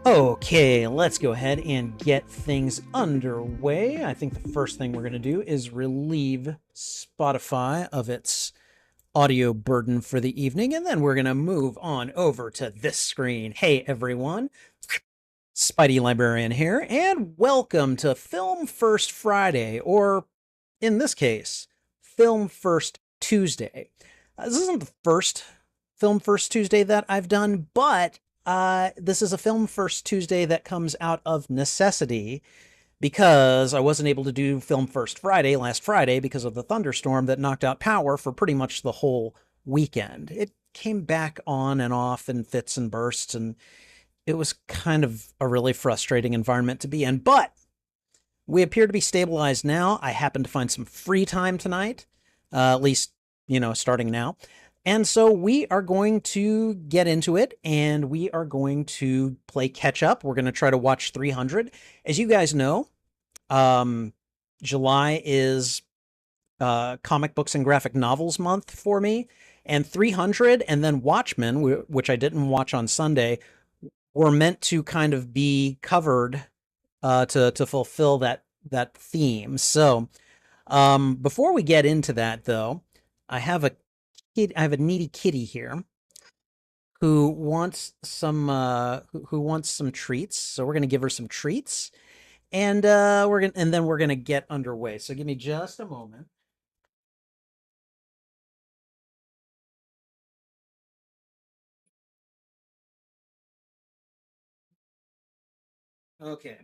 Okay, let's go ahead and get things underway. I think the first thing we're going to do is relieve Spotify of its audio burden for the evening, and then we're going to move on over to this screen. Hey, everyone. Spidey Librarian here, and welcome to Film First Friday, or in this case, Film First Tuesday. This isn't the first Film First Tuesday that I've done, but this is a Film First Tuesday that comes out of necessity because I wasn't able to do Film First Friday last Friday because of the thunderstorm that knocked out power for pretty much the whole weekend. It came back on and off in fits and bursts, and it was kind of a really frustrating environment to be in, but we appear to be stabilized now. I happen to find some free time tonight, at least, starting now. And so we are going to get into it, and we are going to play catch up. We're going to try to watch 300. As you guys know, July is comic books and graphic novels month for me, and 300 and then Watchmen, which I didn't watch on Sunday, were meant to kind of be covered to fulfill that theme. So before we get into that, though, I have a needy kitty here who wants some treats. So we're going to give her some treats. and then we're gonna get underway. So give me just a moment. Okay.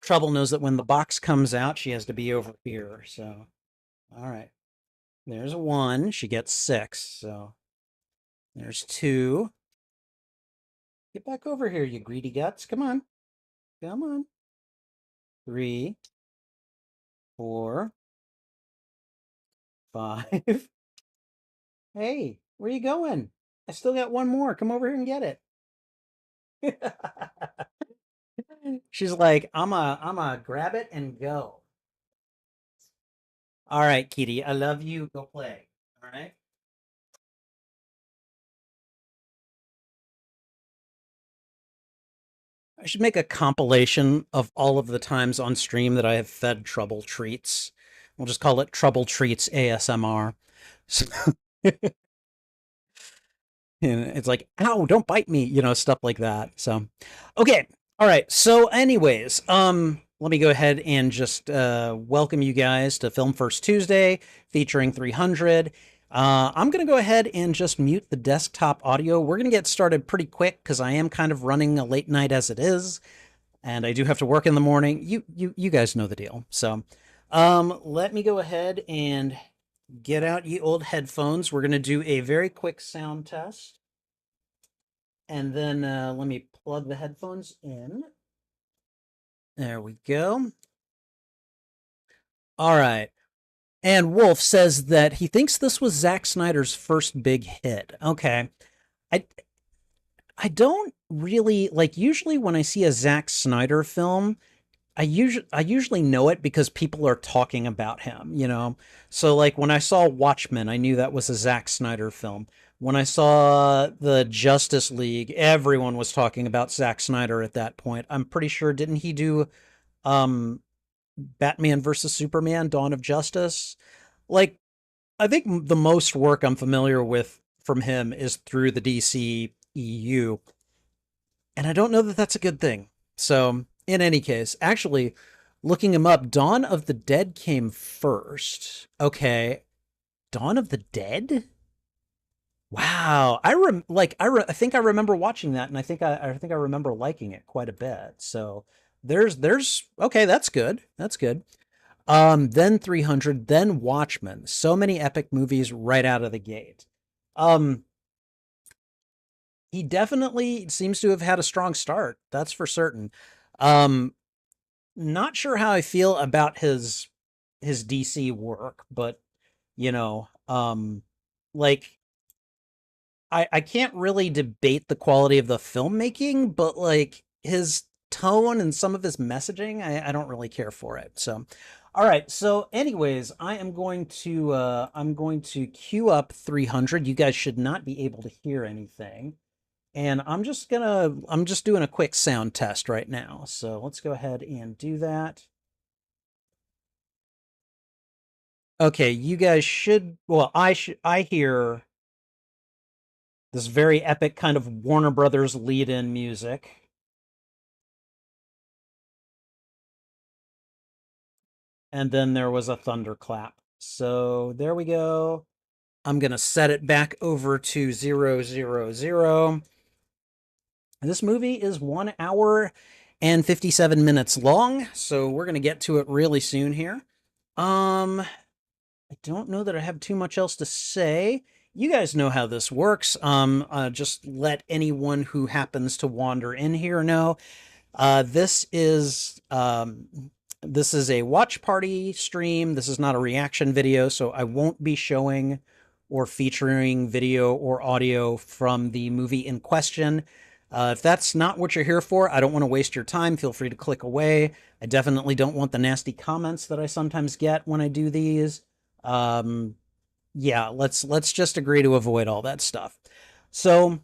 Trouble knows that when the box comes out, she has to be over here. So, all right. There's a 1. She gets 6. So there's 2. Get back over here, you greedy guts. Come on. Come on. 3, 4, 5. Hey, where you going? I still got 1 more. Come over here and get it. She's like, I'm a grab it and go. All right, Kitty, I love you. Go play. All right. I should make a compilation of all of the times on stream that I have fed Trouble treats. We'll just call it Trouble Treats ASMR. So, and it's like, ow, don't bite me, stuff like that. So, okay. All right. So, anyways, let me go ahead and just welcome you guys to Film First Tuesday featuring 300. I'm going to go ahead and just mute the desktop audio. We're going to get started pretty quick because I am kind of running a late night as it is, and I do have to work in the morning. You guys know the deal. So, let me go ahead and get out ye old headphones. We're going to do a very quick sound test. And then let me plug the headphones in. There we go. All right. And Wolf says that he thinks this was Zack Snyder's first big hit. Okay. I I don't really like, usually when I see a Zack Snyder film, I usually know it because people are talking about him. So like when I saw Watchmen, I knew that was a Zack Snyder film. When I saw the Justice League, everyone was talking about Zack Snyder at that point. I'm pretty sure, didn't he do um Batman versus Superman, Dawn of Justice? Like, I think the most work I'm familiar with from him is through the DC EU, and I don't know that that's a good thing. So, in any case, actually, looking him up, Dawn of the Dead came first. Okay, Dawn of the Dead? Wow, I think I remember watching that, and I think I remember liking it quite a bit. So there's okay, that's good. That's good. Then 300, then Watchmen. So many epic movies right out of the gate. Um, he definitely seems to have had a strong start. That's for certain. Um, Not sure how I feel about his DC work, but like I can't really debate the quality of the filmmaking, but like his tone and some of his messaging, I don't really care for it. So, all right. So, anyways, I'm going to queue up 300. You guys should not be able to hear anything, and I'm just doing a quick sound test right now. So let's go ahead and do that. Okay, you guys should. Well, I hear this very epic kind of Warner Brothers lead-in music. And then there was a thunderclap. So there we go. I'm going to set it back over to 000. This movie is 1 hour and 57 minutes long, so we're going to get to it really soon here. I don't know that I have too much else to say. You guys know how this works. Just let anyone who happens to wander in here know. This is a watch party stream. This is not a reaction video, so I won't be showing or featuring video or audio from the movie in question. If that's not what you're here for, I don't want to waste your time. Feel free to click away. I definitely don't want the nasty comments that I sometimes get when I do these. Um, yeah, let's just agree to avoid all that stuff. So,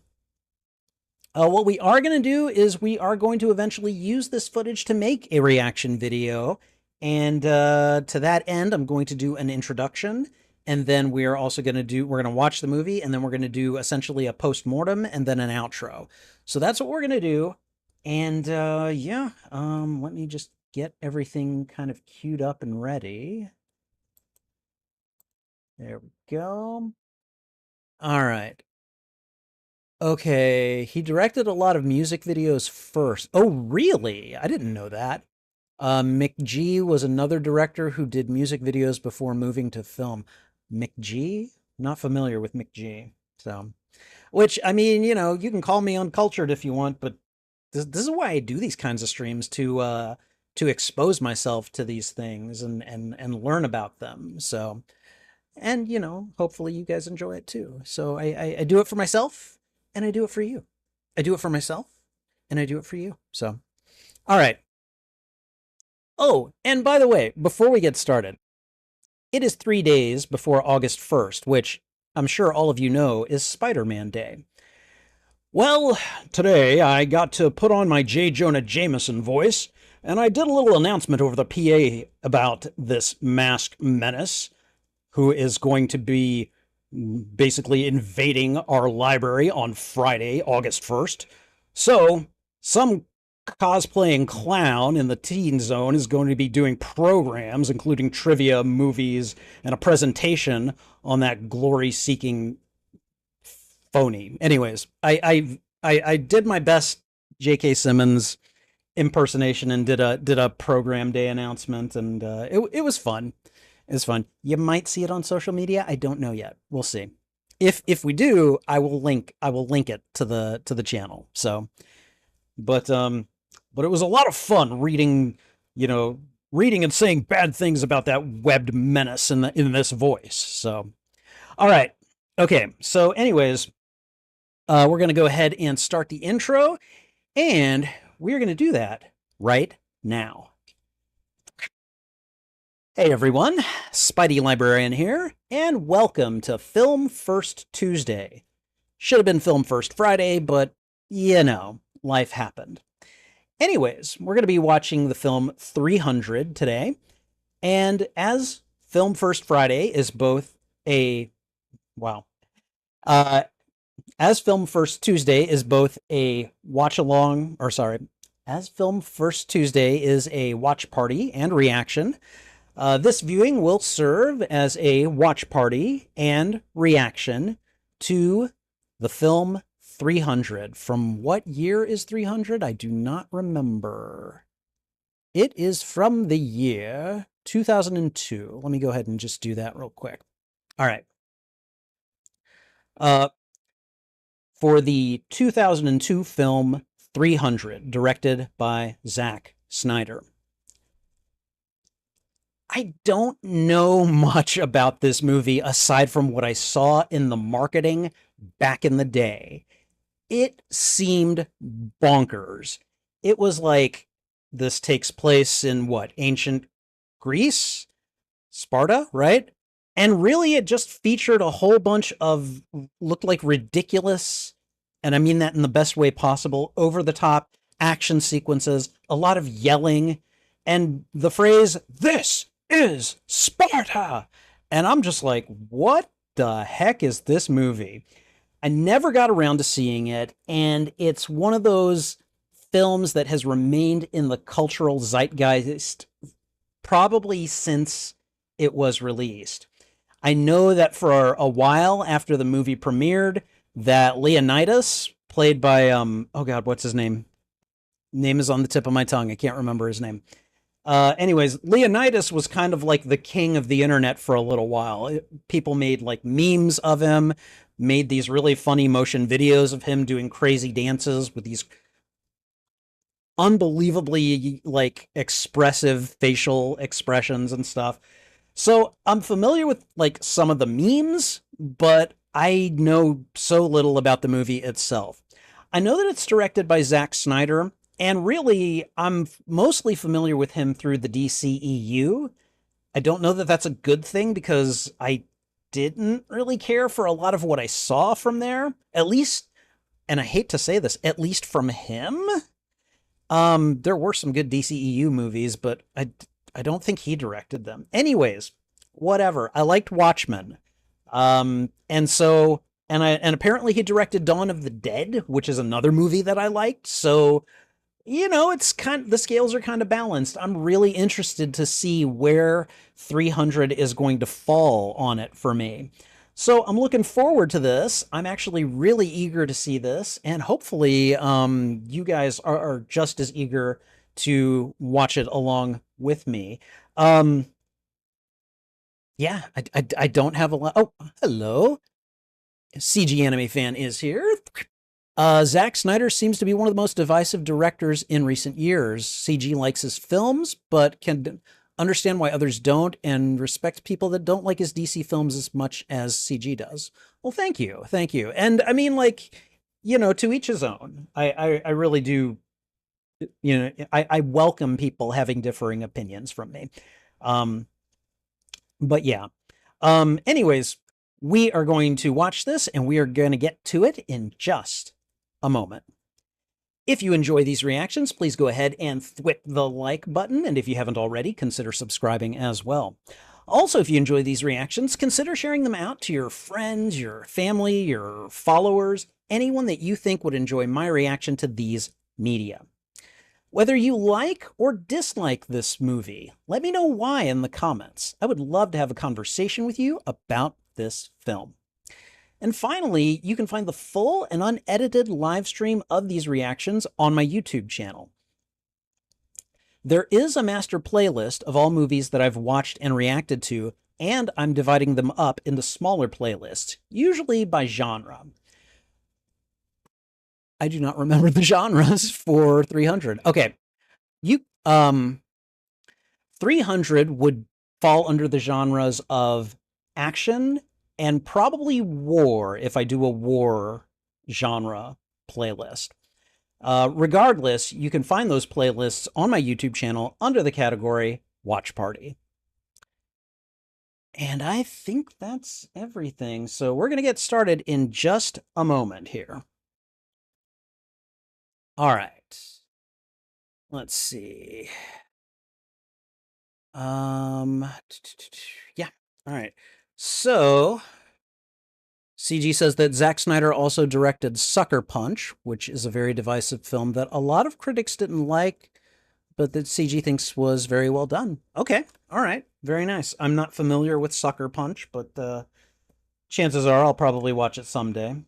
what we are going to do is we are going to eventually use this footage to make a reaction video. And to that end, I'm going to do an introduction. And then we're going to watch the movie, and then we're going to do essentially a post-mortem and then an outro. So that's what we're going to do. And yeah, let me just get everything kind of queued up and ready. There we go. All right. Okay, he directed a lot of music videos first. Oh, really? I didn't know that. McG was another director who did music videos before moving to film. McG? Not familiar with McG. So, which, I mean, you can call me uncultured if you want, but this is why I do these kinds of streams to expose myself to these things and learn about them. So, and hopefully you guys enjoy it too. So I do it for myself and I do it for you. I do it for myself and I do it for you. So, all right. Oh, and by the way, before we get started, it is 3 days before August 1st, which I'm sure all of you know is Spider-Man Day. Well, today I got to put on my J. Jonah Jameson voice, and I did a little announcement over the PA about this masked menace who is going to be basically invading our library on Friday, August 1st. So, some cosplaying clown in the teen zone is going to be doing programs, including trivia, movies, and a presentation on that glory seeking phony. Anyways, I did my best J.K. Simmons impersonation and did a program day announcement, and it was fun. It was fun. You might see it on social media. I don't know yet. We'll see. If we do, I will link it to the channel. So, but it was a lot of fun reading and saying bad things about that webbed menace in this voice. So, all right. Okay. So, anyways, we're going to go ahead and start the intro, and we're going to do that right now. Hey everyone, Spidey Librarian here, and welcome to Film First Tuesday. Should have been Film First Friday, but life happened. Anyways, we're going to be watching the film 300 today, and as Film First Friday is both a, wow, as Film First Tuesday is both a watch along, or sorry, as Film First Tuesday is a watch party and reaction, this viewing will serve as a watch party and reaction to the film 300. From what year is 300? I do not remember. It is from the year 2002. Let me go ahead and just do that real quick. All right. For the 2002 film 300, directed by Zack Snyder. I don't know much about this movie aside from what I saw in the marketing back in the day. It seemed bonkers. It was like this takes place in what? Ancient Greece? Sparta, right? And really it just featured a whole bunch of looked like ridiculous, and I mean that in the best way possible, over the top action sequences, a lot of yelling, and the phrase, "This is Sparta." And I'm just like, what the heck is this movie? I never got around to seeing it, and it's one of those films that has remained in the cultural zeitgeist probably since it was released. I know that for a while after the movie premiered, that Leonidas, played by oh god, what's his name? Name is on the tip of my tongue. I can't remember his name. Anyways, Leonidas was kind of like the king of the internet for a little while. People made like memes of him, made these really funny motion videos of him doing crazy dances with these unbelievably like expressive facial expressions and stuff. So I'm familiar with like some of the memes, but I know so little about the movie itself. I know that it's directed by Zack Snyder, and really I'm mostly familiar with him through the DCEU. I don't know that that's a good thing because I didn't really care for a lot of what I saw from there, at least, and I hate to say this, at least from him. There were some good DCEU movies, but I don't think he directed them. Anyways, whatever. I liked Watchmen. And so, and apparently he directed Dawn of the Dead, which is another movie that I liked. So it's the scales are kind of balanced. I'm really interested to see where 300 is going to fall on it for me. So I'm looking forward to this. I'm actually really eager to see this, and hopefully, you guys are just as eager to watch it along with me. Um, yeah, I don't have a lot. Oh, hello. CG anime fan is here. Zack Snyder seems to be one of the most divisive directors in recent years. CG likes his films, but can understand why others don't, and respects people that don't like his DC films as much as CG does. Well, thank you, thank you. And I mean, like, to each his own. I really do. I welcome people having differing opinions from me. Um, but yeah. Anyways, we are going to watch this, and we are going to get to it in just a moment. If you enjoy these reactions, please go ahead and thwip the like button, and if you haven't already, consider subscribing as well. Also, if you enjoy these reactions, consider sharing them out to your friends, your family, your followers, anyone that you think would enjoy my reaction to these media. Whether you like or dislike this movie, let me know why in the comments. I would love to have a conversation with you about this film. And finally, you can find the full and unedited live stream of these reactions on my YouTube channel. There is a master playlist of all movies that I've watched and reacted to, and I'm dividing them up into smaller playlists, usually by genre. I do not remember the genres for 300. Okay. 300 would fall under the genres of action and probably war if I do a war genre playlist. Regardless, you can find those playlists on my YouTube channel under the category Watch Party. And I think that's everything. So we're going to get started in just a moment here. All right. Let's see. Yeah. All right. So CG says that Zack Snyder also directed Sucker Punch, which is a very divisive film that a lot of critics didn't like, but that CG thinks was very well done. Okay. All right. Very nice. I'm not familiar with Sucker Punch, but chances are I'll probably watch it someday.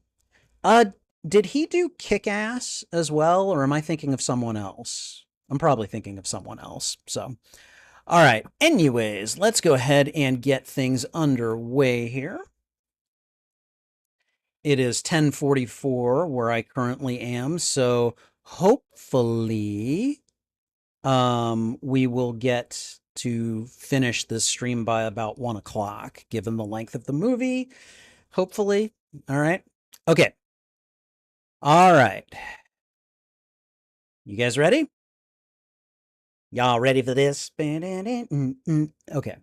Did he do Kick-Ass as well, or am I thinking of someone else? I'm probably thinking of someone else. So, all right. Anyways, let's go ahead and get things underway here. It is 10:44 where I currently am, so hopefully we will get to finish this stream by about 1 o'clock, given the length of the movie. Hopefully. All right. Okay. All right. You guys ready? Y'all ready for this? Okay,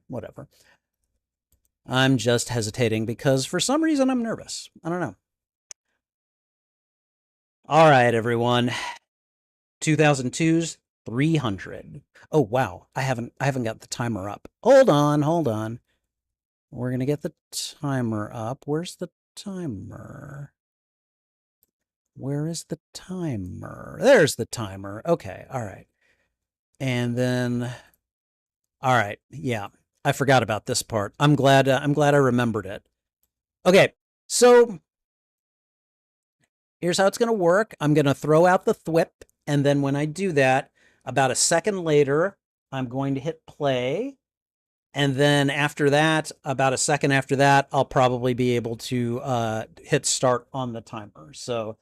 whatever. I'm just hesitating because for some reason I'm nervous. I don't know. All right, everyone. 2002's 300. Oh wow, I haven't got the timer up. Hold on. We're going to get the timer up. Where's the timer? Where is the timer? There's the timer. Okay, all right. And then all right, yeah. I forgot about this part. I'm glad I remembered it. Okay. So here's how it's going to work. I'm going to throw out the thwip, and then when I do that, about a second later, I'm going to hit play. And then after that, about a second after that, I'll probably be able to hit start on the timer. So,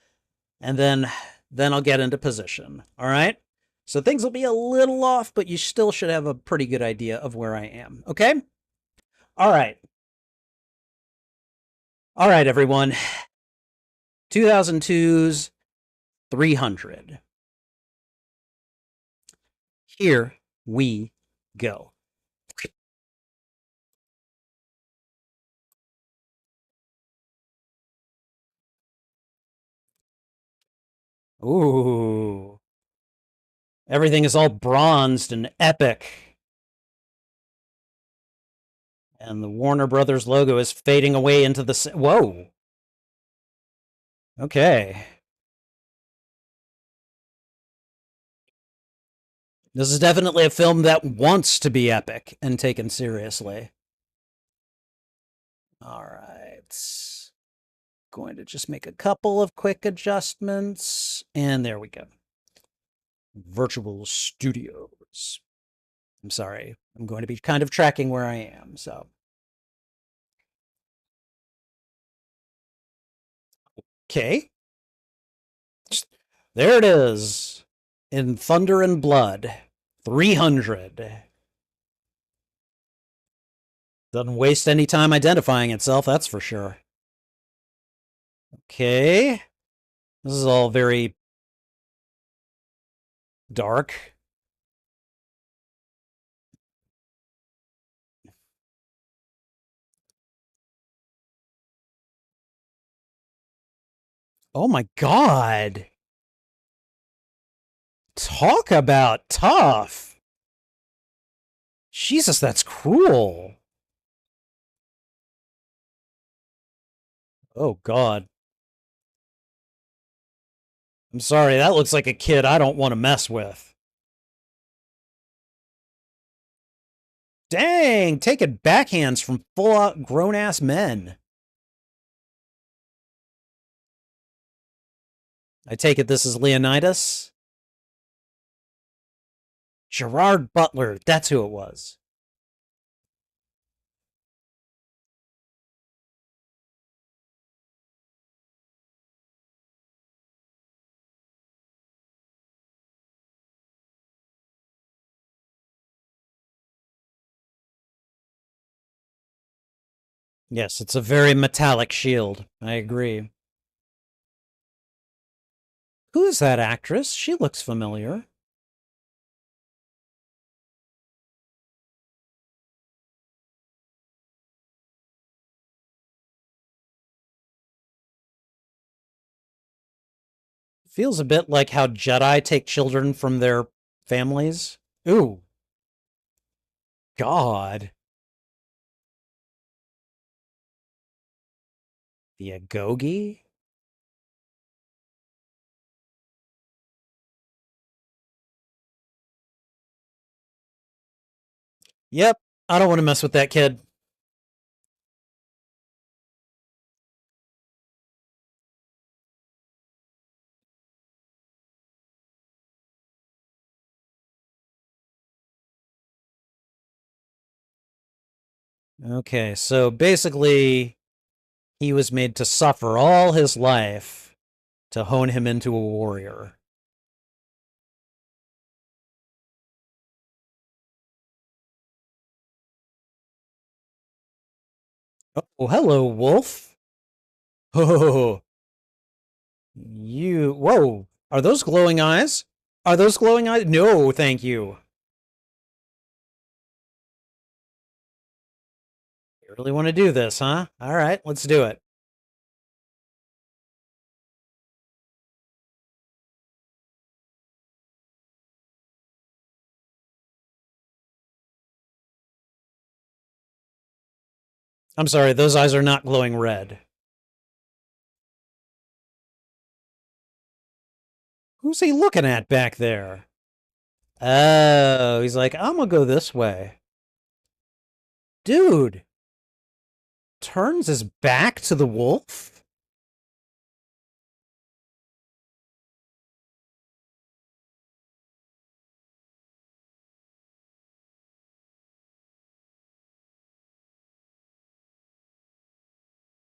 and then I'll get into position. All right. So things will be a little off, but you still should have a pretty good idea of where I am. Okay. All right. All right, everyone. 2002's 300. Here we go. Ooh. Everything is all bronzed and epic. And the Warner Brothers logo is fading away into the... Whoa. Okay. This is definitely a film that wants to be epic and taken seriously. All right. Going to just make a couple of quick adjustments. And there we go. Virtual Studios. I'm sorry. I'm going to be kind of tracking where I am, so. Okay. There it is. In Thunder and Blood. 300. Doesn't waste any time identifying itself, that's for sure. Okay. This is all very dark. Oh my god. Talk about tough. Jesus, that's cruel. Oh god. I'm sorry, that looks like a kid I don't want to mess with. Dang, taking backhands from full-out grown-ass men. I take it this is Leonidas? Gerard Butler, that's who it was. Yes, it's a very metallic shield. I agree. Who is that actress? She looks familiar. Feels a bit like how Jedi take children from their families. Ooh, God. The Agogi? Yep, I don't want to mess with that kid. Okay, so basically, he was made to suffer all his life to hone him into a warrior. Oh, hello, wolf. Oh, you. Whoa. Are those glowing eyes? Are those glowing eyes? No, thank you. You really want to do this, huh? All right, let's do it. I'm sorry, those eyes are not glowing red. Who's he looking at back there? Oh, he's like, I'm gonna go this way. Dude, turns his back to the wolf?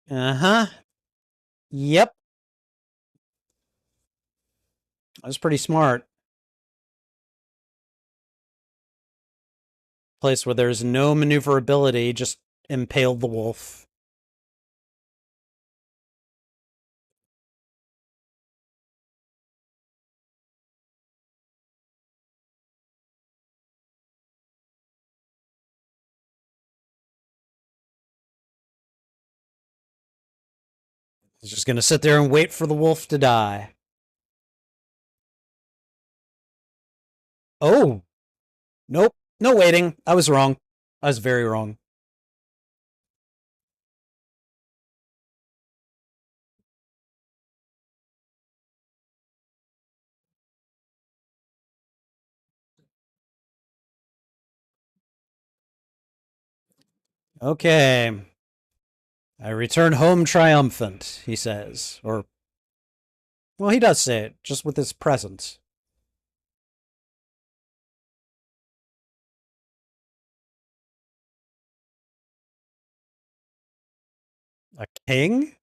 Uh-huh. Yep. That was pretty smart. Place where there's no maneuverability, just impaled the wolf. He's just gonna sit there and wait for the wolf to die. Oh, nope. No waiting. I was wrong. I was very wrong. Okay. I return home triumphant, he says. Or, well, he does say it, just with his presence. A king?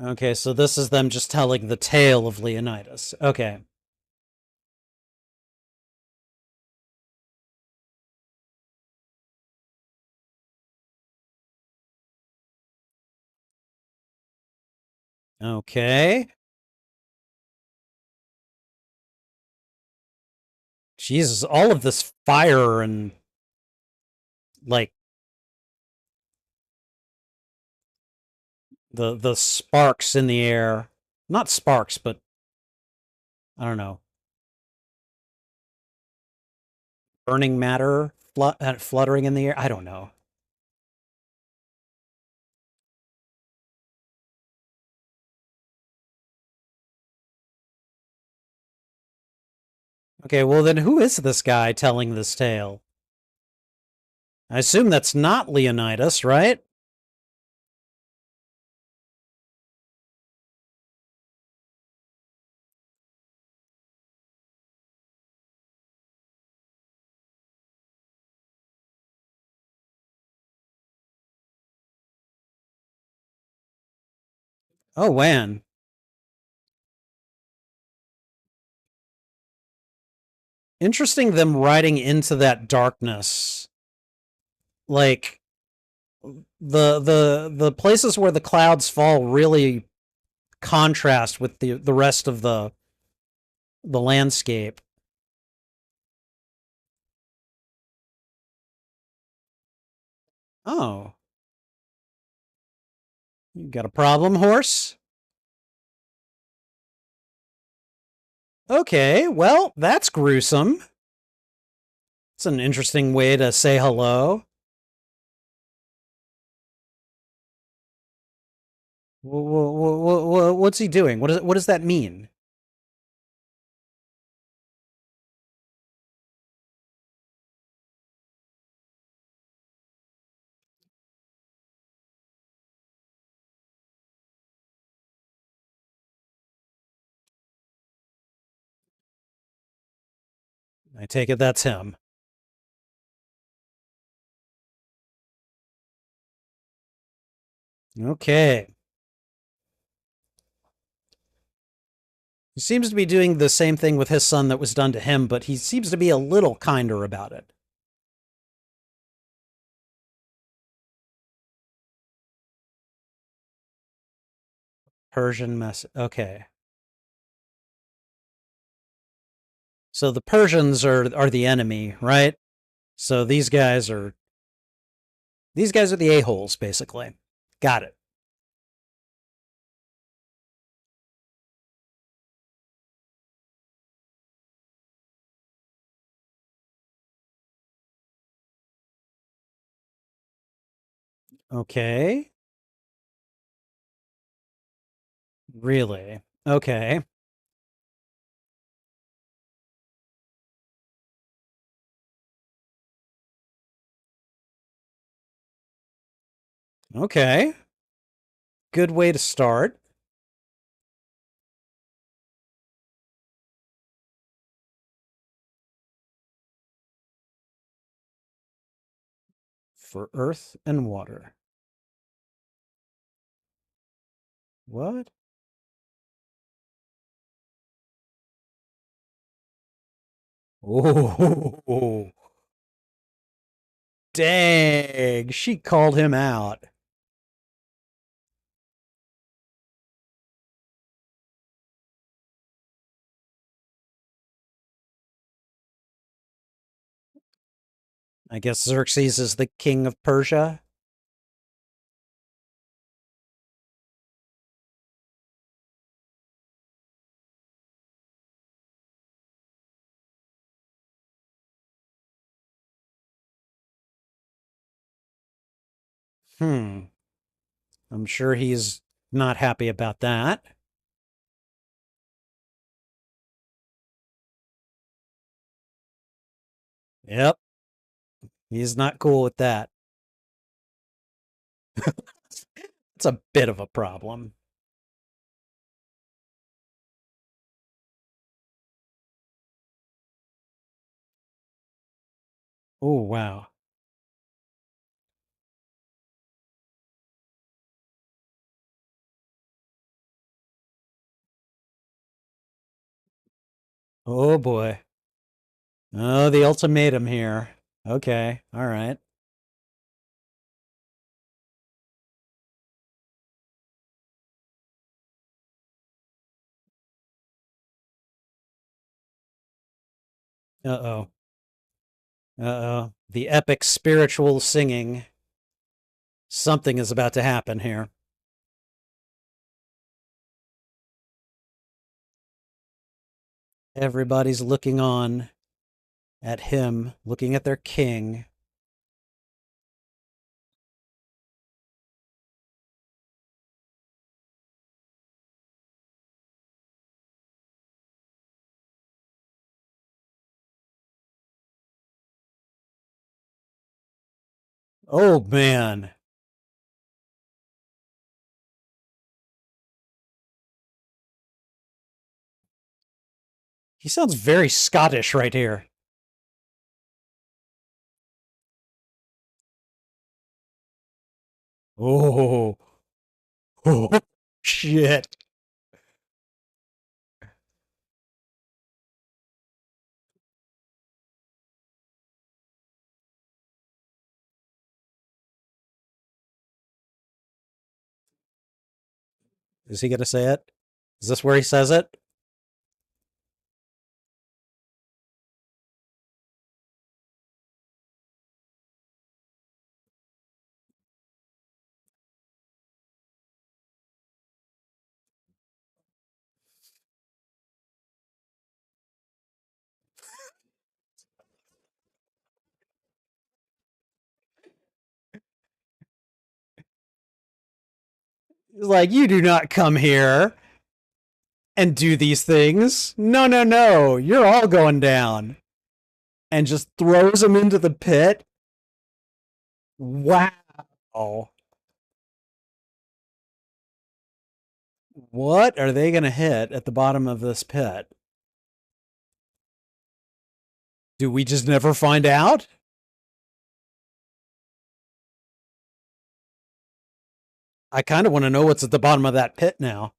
Okay, so this is them just telling the tale of Leonidas. Okay. Okay. Jesus, all of this fire and like the sparks in the air. Not sparks, but I don't know. Burning matter fluttering in the air. I don't know. Okay, well then who is this guy telling this tale? I assume that's not Leonidas, right? Oh, man. Interesting them riding into that darkness. Like the places where the clouds fall really contrast with the rest of the landscape. Oh, you got a problem, horse? Okay, well, that's gruesome. It's an interesting way to say hello. What's he doing? What does that mean? I take it that's him. Okay. He seems to be doing the same thing with his son that was done to him, but he seems to be a little kinder about it. Persian mess. Okay. So the Persians are the enemy, right? So these guys are the a-holes, basically. Got it. Okay. Really? Okay. Okay. Good way to start. For earth and water. What? Oh, dang. She called him out. I guess Xerxes is the king of Persia. Hmm. I'm sure he's not happy about that. Yep. He's not cool with that. It's a bit of a problem. Oh, wow. Oh, boy. Oh, the ultimatum here. Okay. All right. Uh-oh. Uh-oh. The epic spiritual singing. Something is about to happen here. Everybody's looking on at him, looking at their king. Oh, man. He sounds very Scottish right here. Oh, oh shit. Is he going to say it? Is this where he says it? He's like, you do not come here and do these things. No, no, no. You're all going down. And just throws him into the pit. Wow. What are they going to hit at the bottom of this pit? Do we just never find out? I kind of want to know what's at the bottom of that pit now.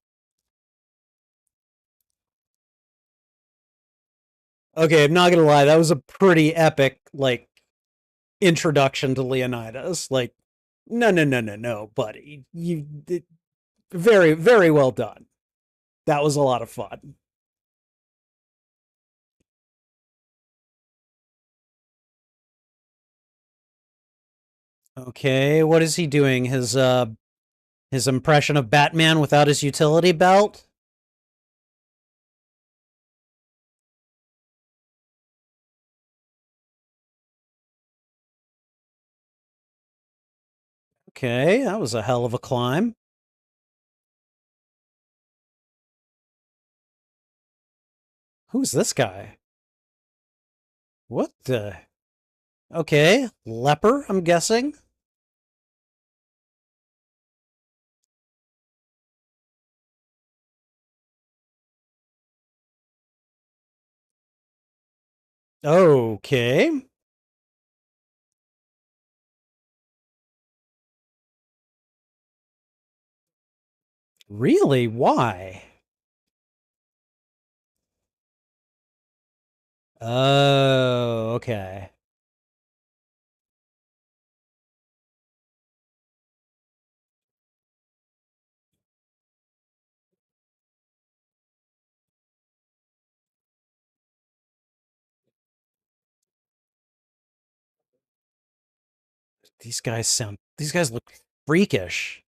Okay, I'm not gonna lie, that was a pretty epic like introduction to Leonidas. Like, no, no, no, no, no, buddy, you did very, very well done. That was a lot of fun. Okay, what is he doing? His impression of Batman without his utility belt. Okay, that was a hell of a climb. Who's this guy? What the? Okay, leper. I'm guessing. Okay. Really? Why? Oh, okay. These guys look freakish.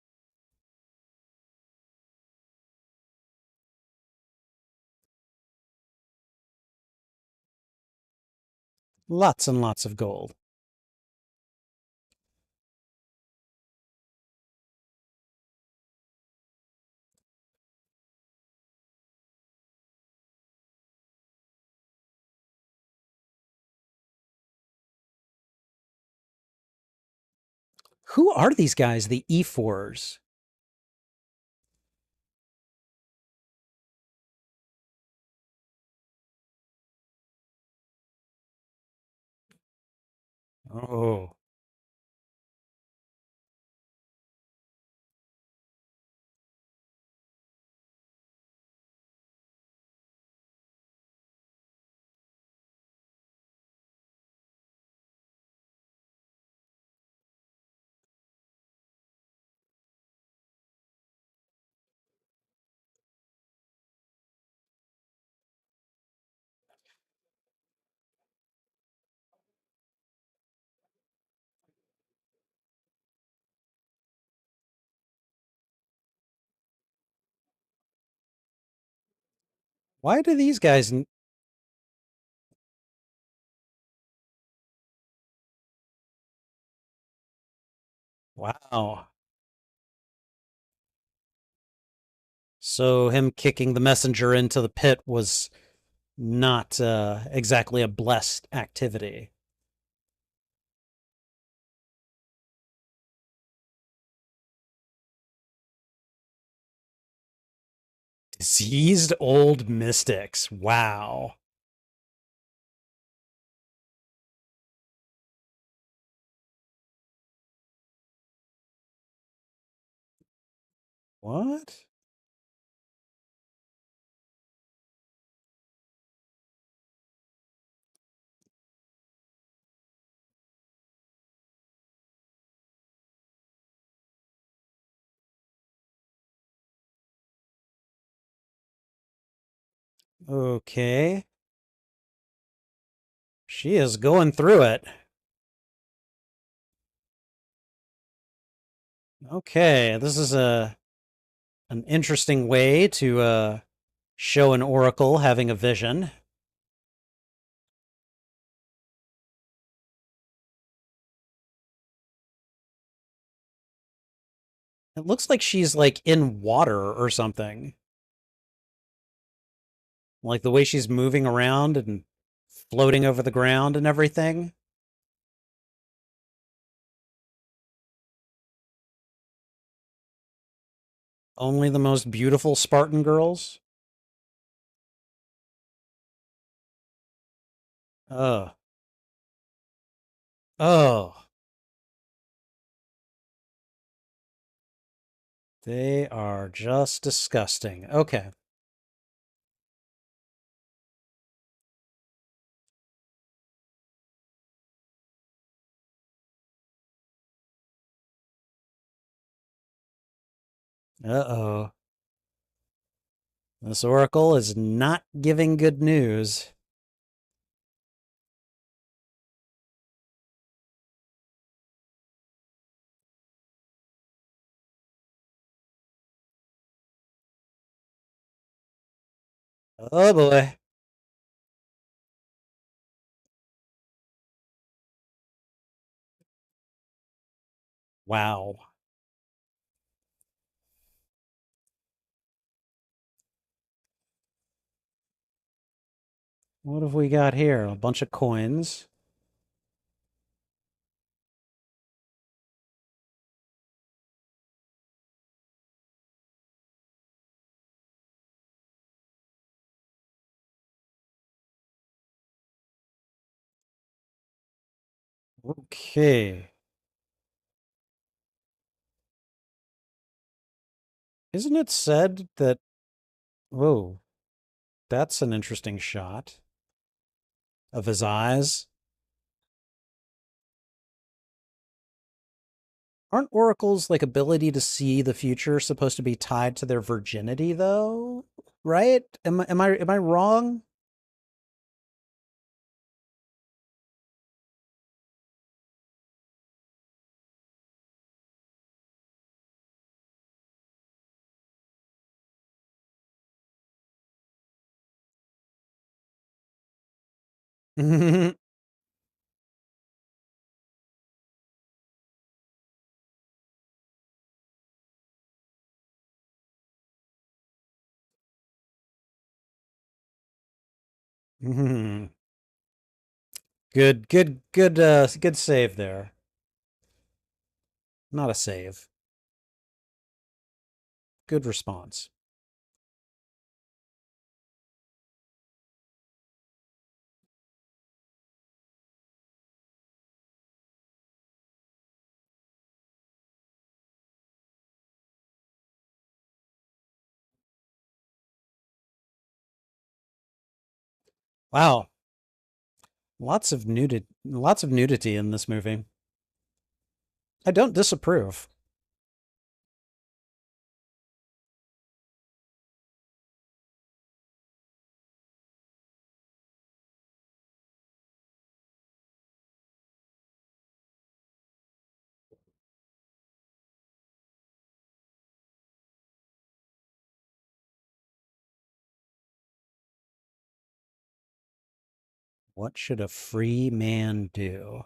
Lots and lots of gold. Who are these guys, the E4s? Oh. Why do these guys... Wow. So him kicking the messenger into the pit was not exactly a blessed activity. Diseased old mystics. Wow. What? Okay. She is going through it. Okay, this is a an interesting way to show an oracle having a vision. It looks like she's like in water or something. Like the way she's moving around and floating over the ground and everything. Only the most beautiful Spartan girls. Oh. Oh. They are just disgusting. Okay. Uh-oh. This oracle is not giving good news. Oh boy. Wow. What have we got here? A bunch of coins. Okay. Isn't it said that... Whoa, that's an interesting shot of his eyes. Aren't oracles like ability to see the future supposed to be tied to their virginity though? Right? Am I wrong? Good save there. Not a save. Good response. Wow. Lots of nudity in this movie. I don't disapprove. What should a free man do?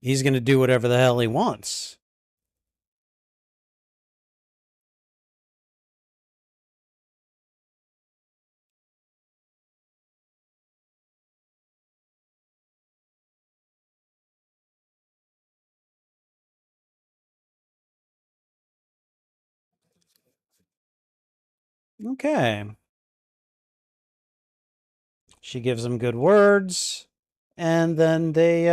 He's going to do whatever the hell he wants. Okay. She gives him good words, and then they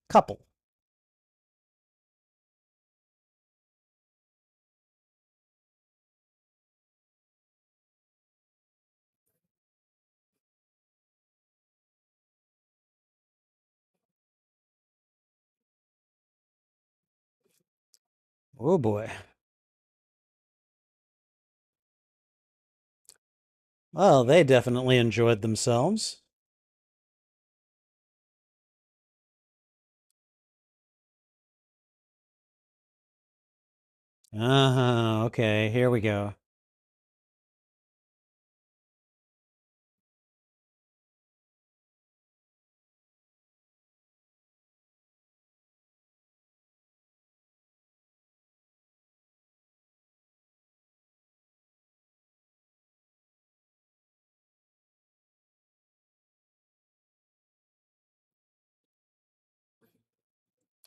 couple. Oh boy. Well, they definitely enjoyed themselves. Uh-huh. Okay, here we go.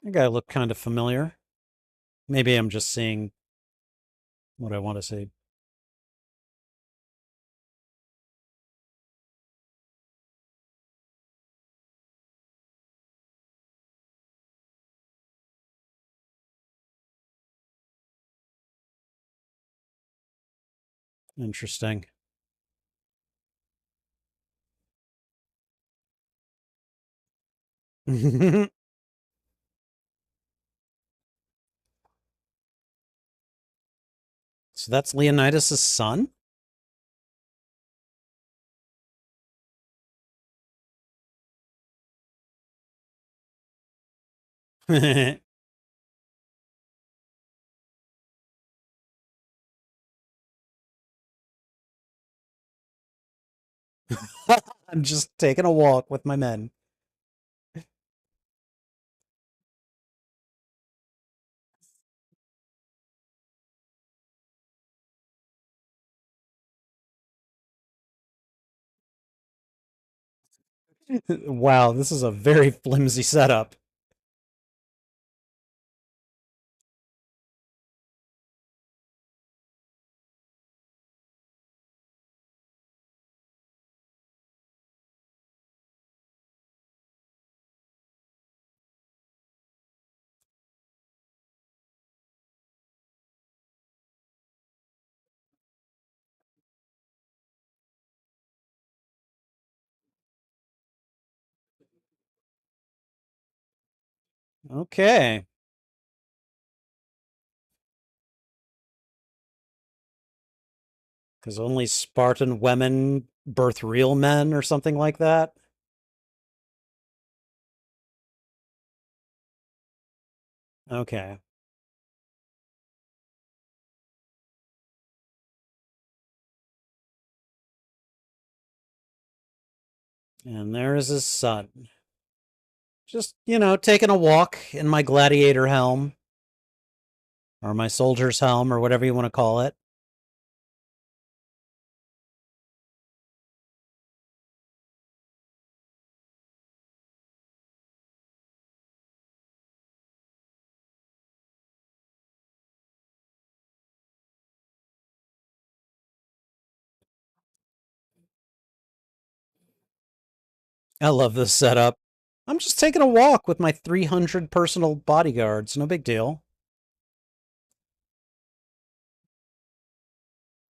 That guy looked kind of familiar. Maybe I'm just seeing what I want to see. Interesting. So that's Leonidas' son? I'm just taking a walk with my men. Wow, this is a very flimsy setup. Okay. Because only Spartan women birth real men or something like that. Okay. And there's his son. Just, taking a walk in my gladiator helm, or my soldier's helm, or whatever you want to call it. I love this setup. I'm just taking a walk with my 300 personal bodyguards. No big deal.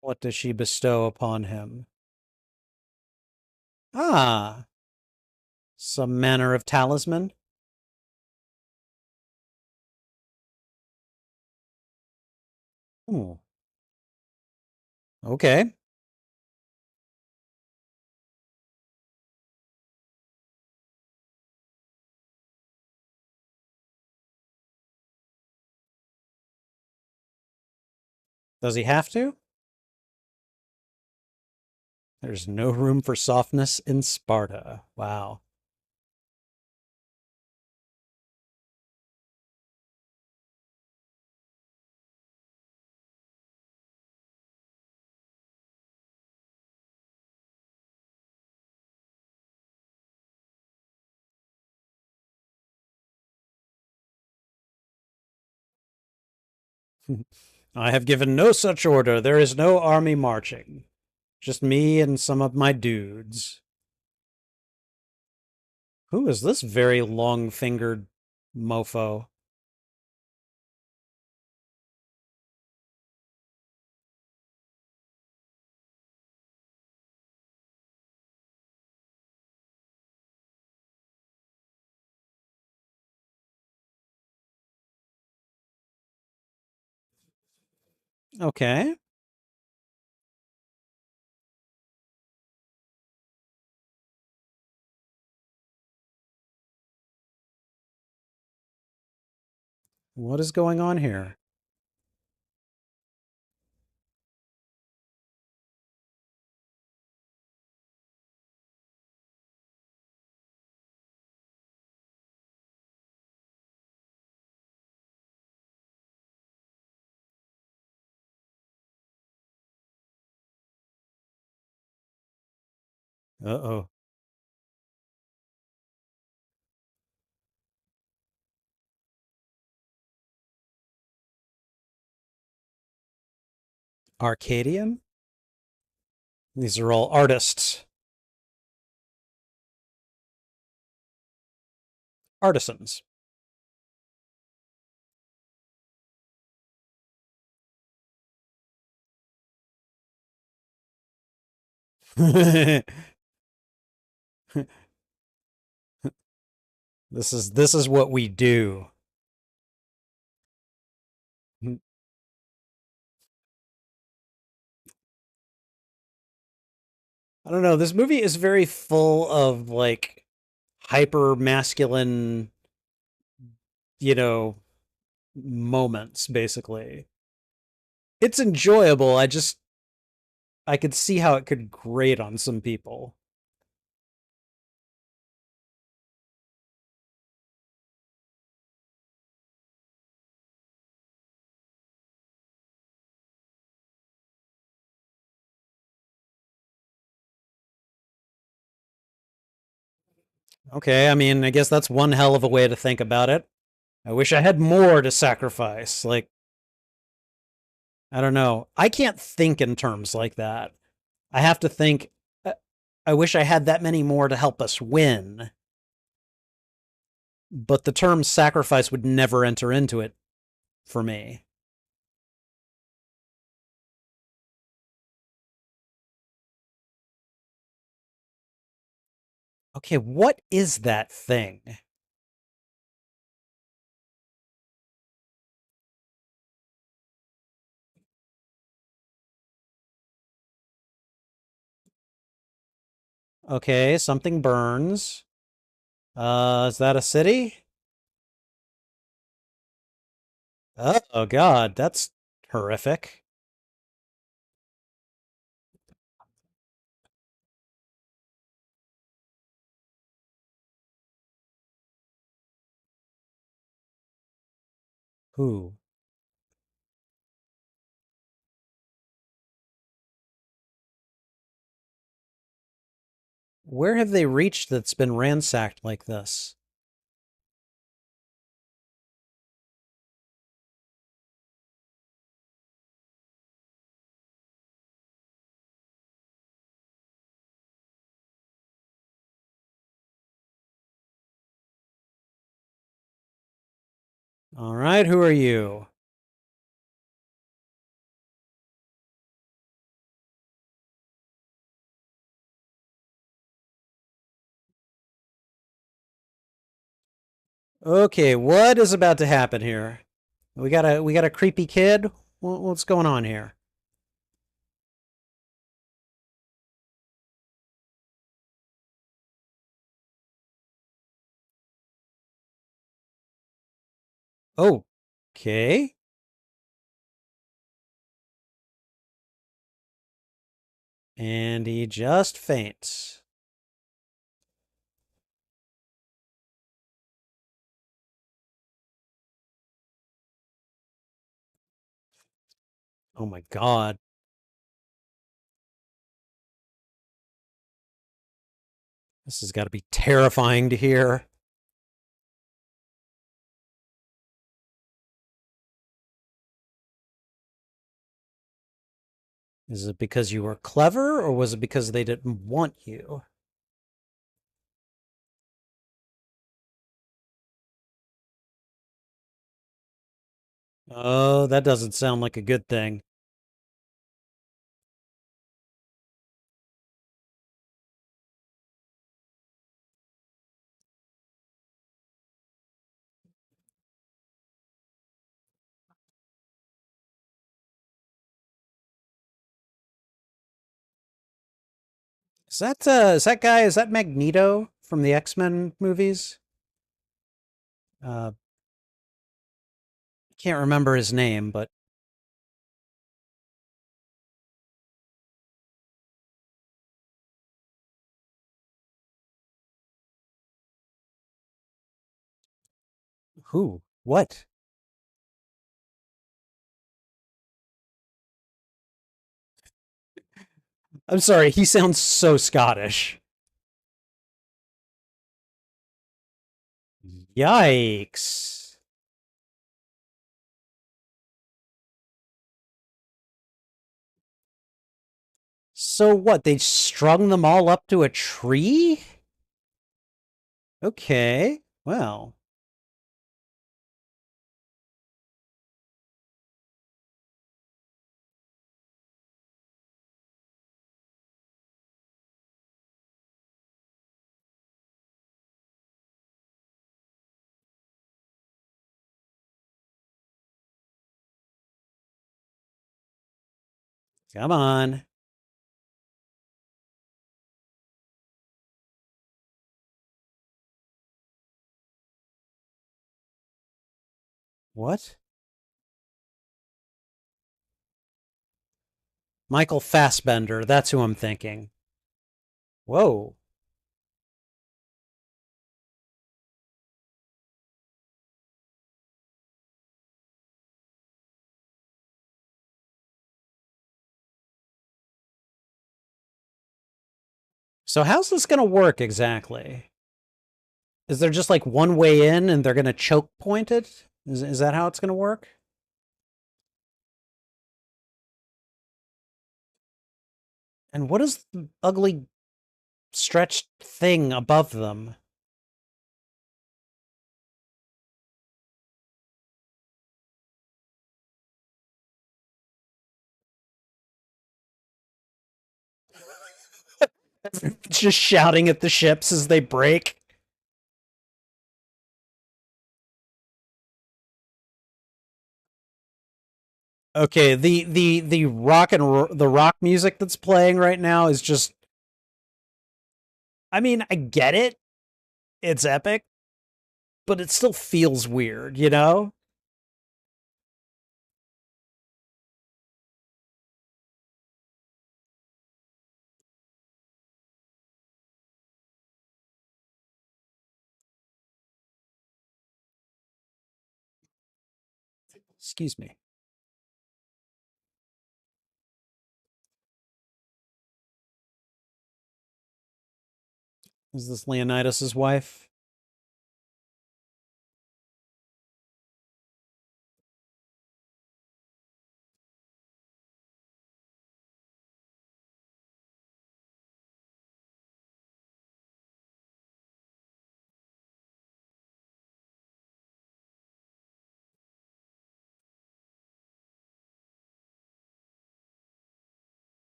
What does she bestow upon him? Ah, some manner of talisman? Hmm. Okay. Does he have to? There's no room for softness in Sparta. Wow. I have given no such order. There is no army marching. Just me and some of my dudes. Who is this very long fingered mofo? Okay. What is going on here? Uh-oh. Arcadian? These are all artists. Artisans. This is what we do. I don't know. This movie is very full of like hyper masculine, you know, moments basically. It's enjoyable. I could see how it could grate on some people. Okay, I mean, I guess that's one hell of a way to think about it. I wish I had more to sacrifice. Like, I don't know. I can't think in terms like that. I have to think, uh, I wish I had that many more to help us win. But the term sacrifice would never enter into it for me. Okay, what is that thing? Okay, something burns. Is that a city? Oh, God, that's horrific. Who? Where have they reached that's been ransacked like this? All right, who are you? Okay, what is about to happen here? We got a creepy kid. What's going on here? Oh, okay. And he just faints. Oh my God. This has got to be terrifying to hear. Is it because you were clever or was it because they didn't want you? Oh, that doesn't sound like a good thing. Is that Magneto from the X-Men movies? Can't remember his name, but who? What? I'm sorry, he sounds so Scottish. Yikes. So what? They strung them all up to a tree? Okay. Well, come on. What? Michael Fassbender. That's who I'm thinking. Whoa. So how's this going to work exactly? Is there just like one way in and they're going to choke point it? Is that how it's going to work? And what is the ugly stretched thing above them? Just shouting at the ships as they break. Okay, the the rock music that's playing right now is just, I mean, I get it. It's epic, but it still feels weird, you know? Excuse me. Is this Leonidas's wife?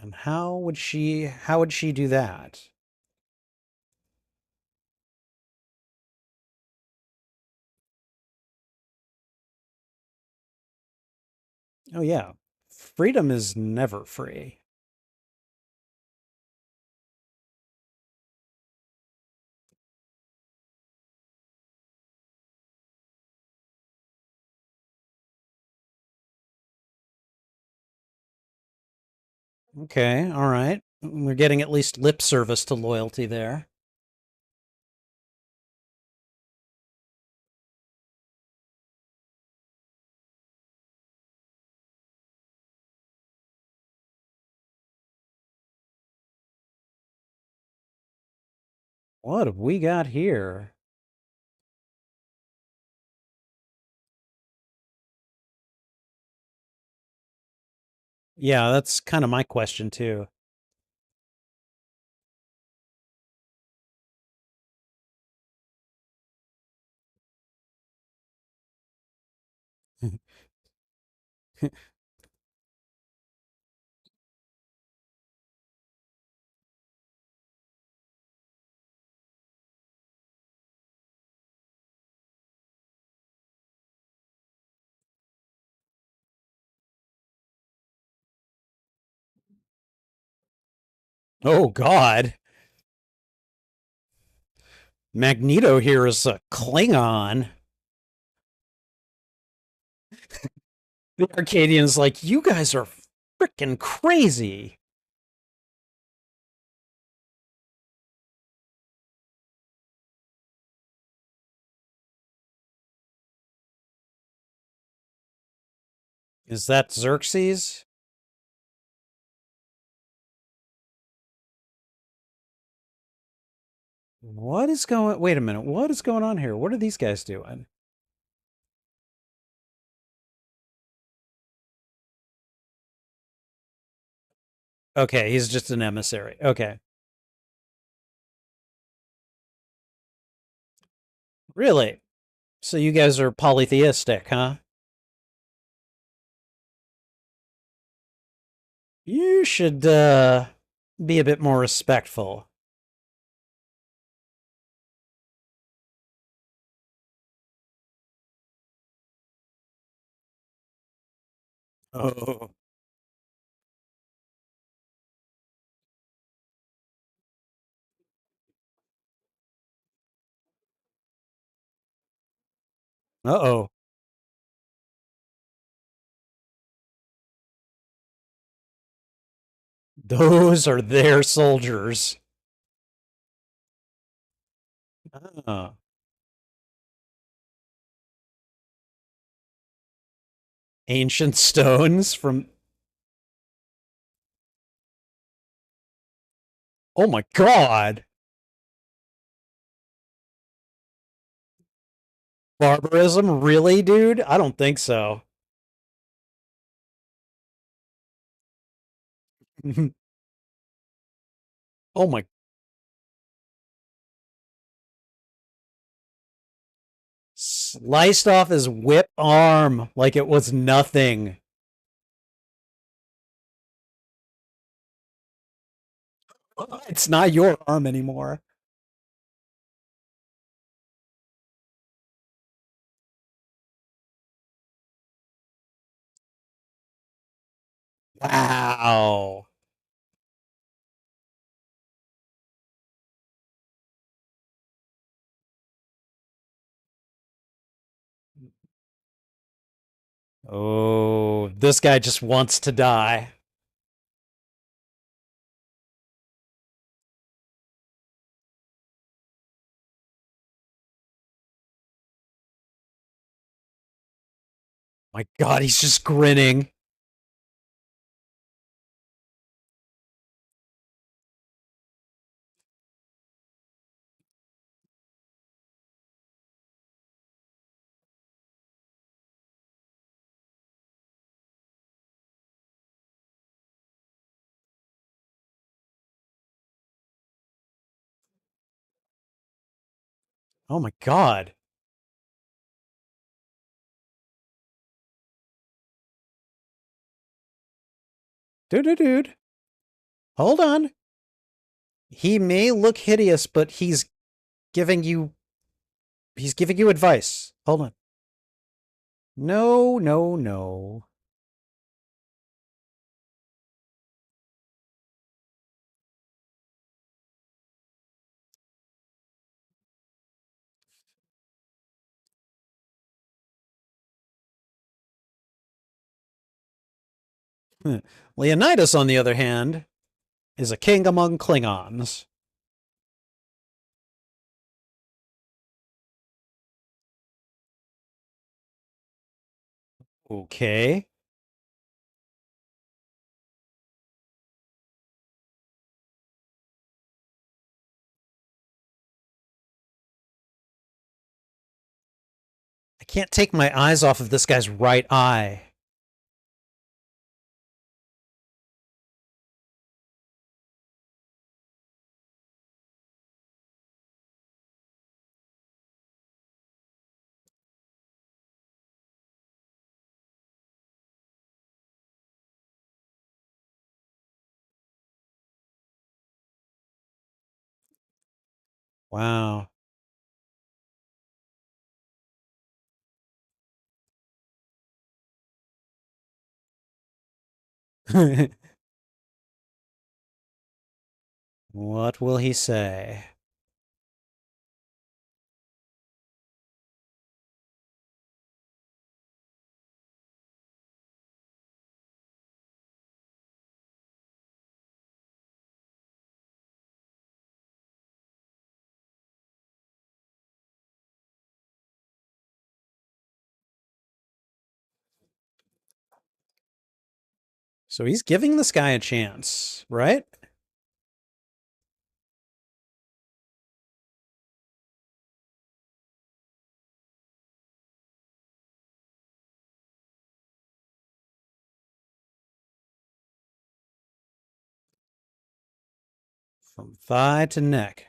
And how would she do that? Oh yeah. Freedom is never free. Okay, all right. We're getting at least lip service to loyalty there. What have we got here? Yeah, that's kind of my question too. Oh God. Magneto here is a Klingon. The Arcadian's like, you guys are freaking crazy. Is that Xerxes? Wait a minute. What is going on here? What are these guys doing? Okay, he's just an emissary. Okay. Really? So you guys are polytheistic, huh? You should be a bit more respectful. Oh. Uh-oh. Those are their soldiers. Oh. Ancient stones from Oh my god. Barbarism? Really, dude? I don't think so. Oh my Sliced off his whip arm like it was nothing. It's not your arm anymore. Wow. Oh, this guy just wants to die. My god, he's just grinning. Oh my god. Dude, dude, dude. Hold on. He may look hideous, but giving you he's giving you advice. Hold on. No, no, no. Leonidas, on the other hand, is a king among Klingons. Okay. I can't take my eyes off of this guy's right eye. Wow. What will he say? So he's giving this guy a chance, right? From thigh to neck.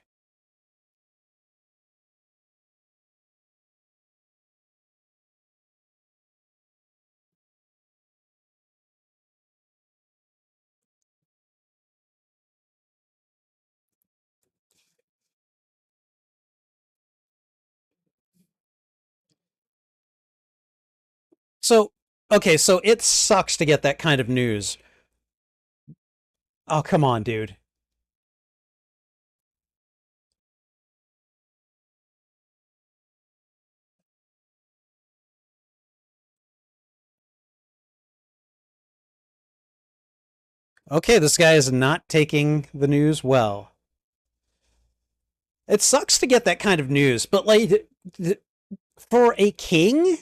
So, okay, so it sucks to get that kind of news. Oh, come on, dude. Okay, this guy is not taking the news well. It sucks to get that kind of news, but like for a king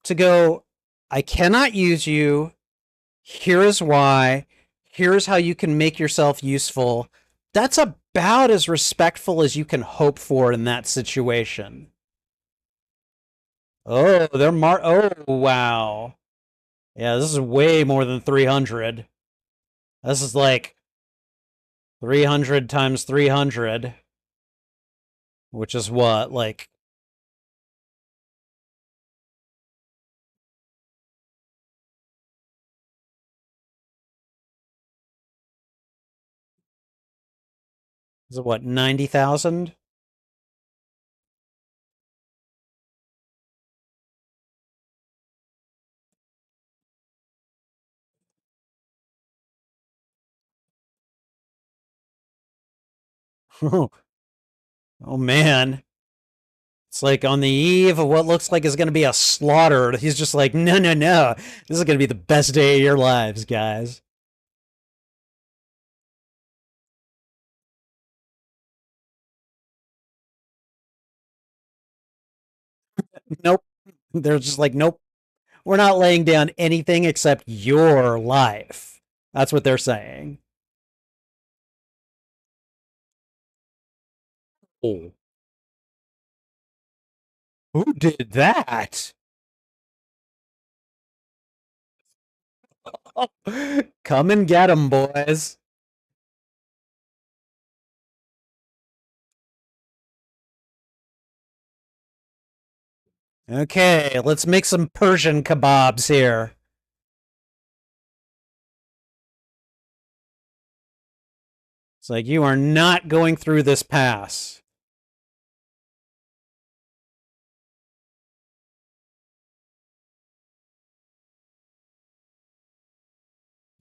to go, I cannot use you. Here is why. Here's how you can make yourself useful. That's about as respectful as you can hope for in that situation. Oh, oh, wow. Yeah, this is way more than 300. This is like 300 times 300, which is what, like, is it what, 90,000? Oh, oh man. It's like on the eve of what looks like is going to be a slaughter. He's just like, no, no, no. This is going to be the best day of your lives, guys. Nope. They're just like, nope. We're not laying down anything except your life. That's what they're saying. Oh, who did that? Come and get 'em, boys. Okay, let's make some Persian kebabs here. It's like, you are not going through this pass.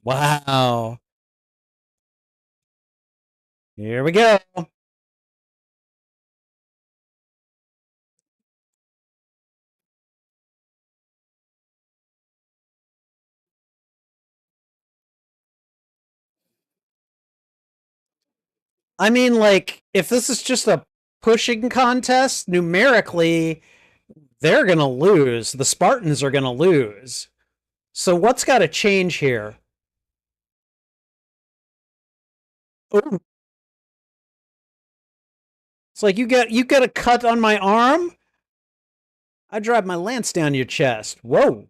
Wow. Here we go. I mean, like, if this is just a pushing contest, numerically, they're going to lose. The Spartans are going to lose. So what's got to change here? Ooh. It's like, you get a cut on my arm? I drive my lance down your chest. Whoa.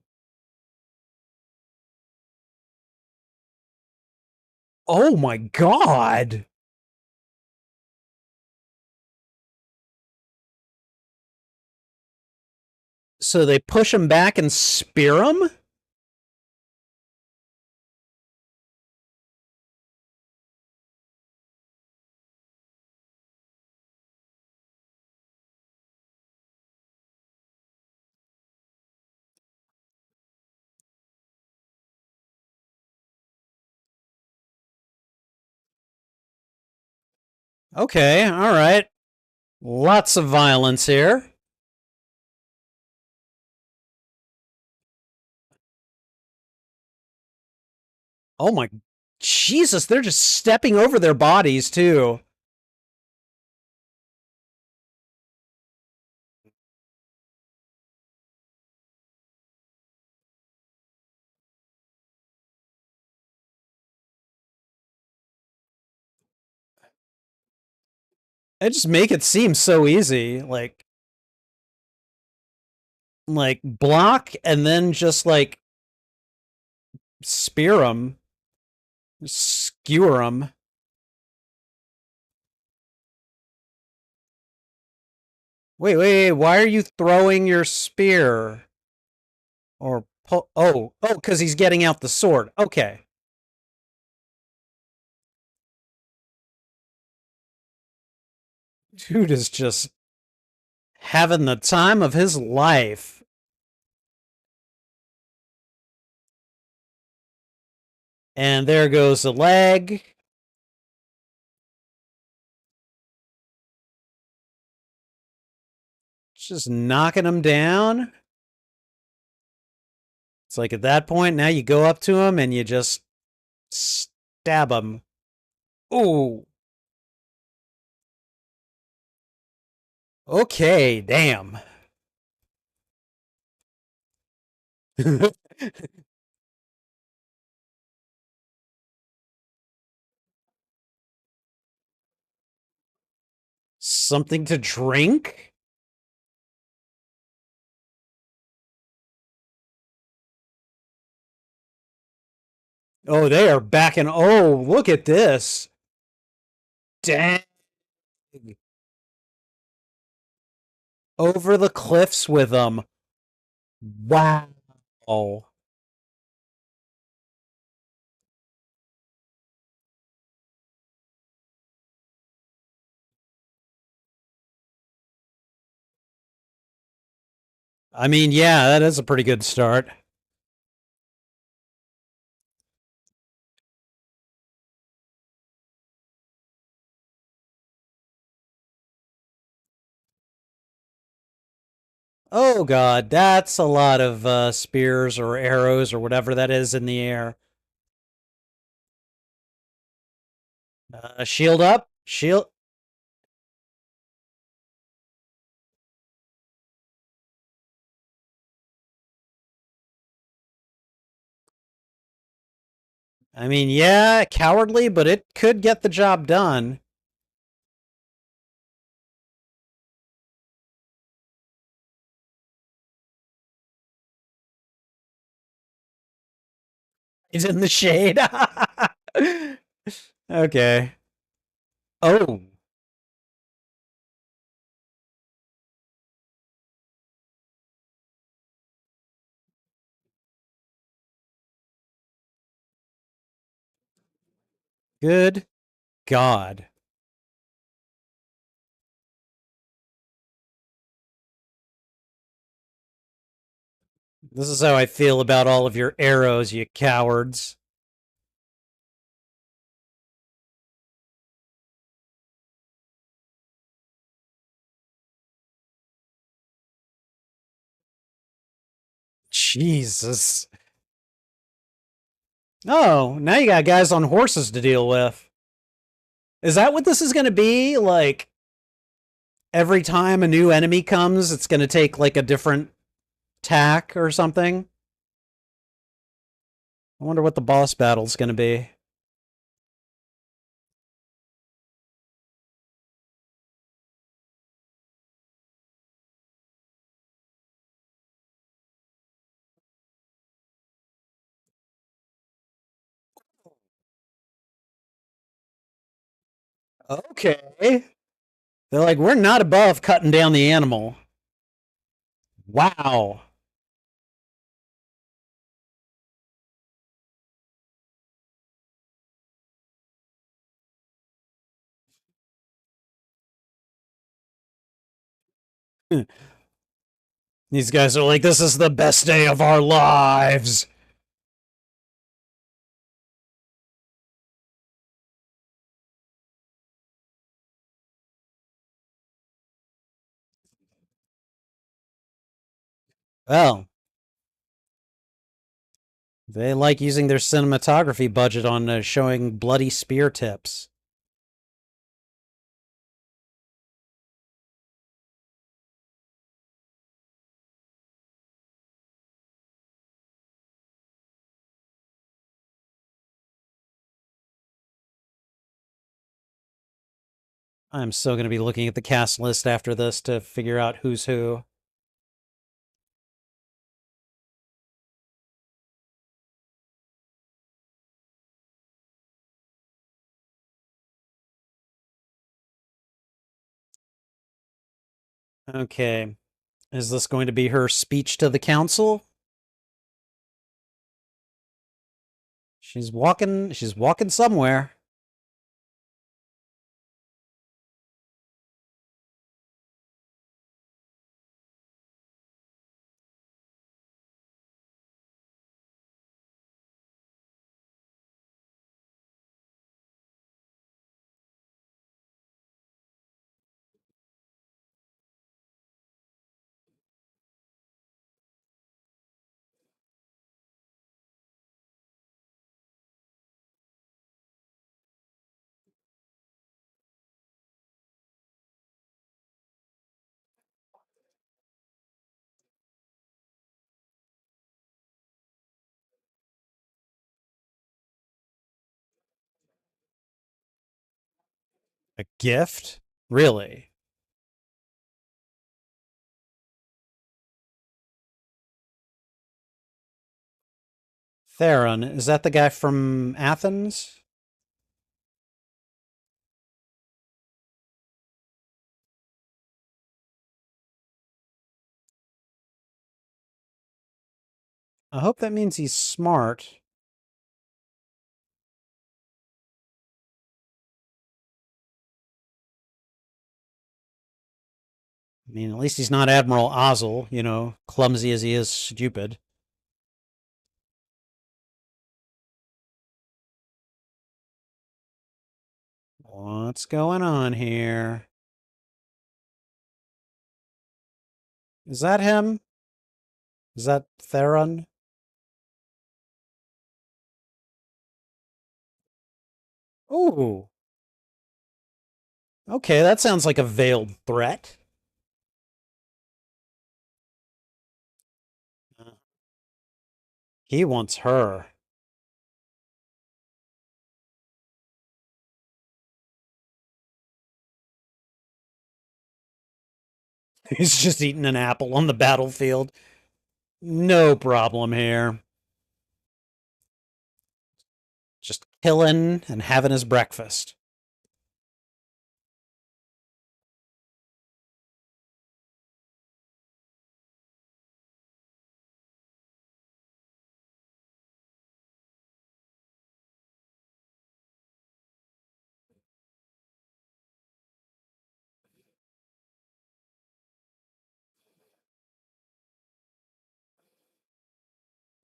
Oh my god. So they push him back and spear him? Okay, all right. Lots of violence here. Oh my Jesus, they're just stepping over their bodies too. They just make it seem so easy. Like block and then just like spear them, skewer them. Wait, why are you throwing your spear? Or oh, because he's getting out the sword. Okay. Dude is just having the time of his life. And there goes the leg. Just knocking him down. It's like at that point, now you go up to him and you just stab him. Ooh. Okay, damn. Something to drink? Oh, they are backing. Oh, look at this. Dang. Over the cliffs with them. Wow. I mean, yeah, that is a pretty good start. Oh, God, that's a lot of spears or arrows or whatever that is in the air. Shield up. Shield. I mean, yeah, cowardly, but it could get the job done. He's in the shade. Okay. Oh, good. God. This is how I feel about all of your arrows, you cowards. Jesus. Oh, now you got guys on horses to deal with. Is that what this is going to be? Like, every time a new enemy comes, it's going to take, like, a different tack or something? I wonder what the boss battle's going to be. Okay. They're like, we're not above cutting down the animal. Wow. These guys are like, this is the best day of our lives. Well, they like using their cinematography budget on showing bloody spear tips. I'm still going to be looking at the cast list after this to figure out who's who. Okay. Is this going to be her speech to the council? She's walking somewhere. A gift? Really? Theron, is that the guy from Athens? I hope that means he's smart. I mean, at least he's not Admiral Ozzel, you know, clumsy as he is stupid. What's going on here? Is that him? Is that Theron? Ooh. Okay, that sounds like a veiled threat. He wants her. He's just eating an apple on the battlefield. No problem here. Just killing and having his breakfast.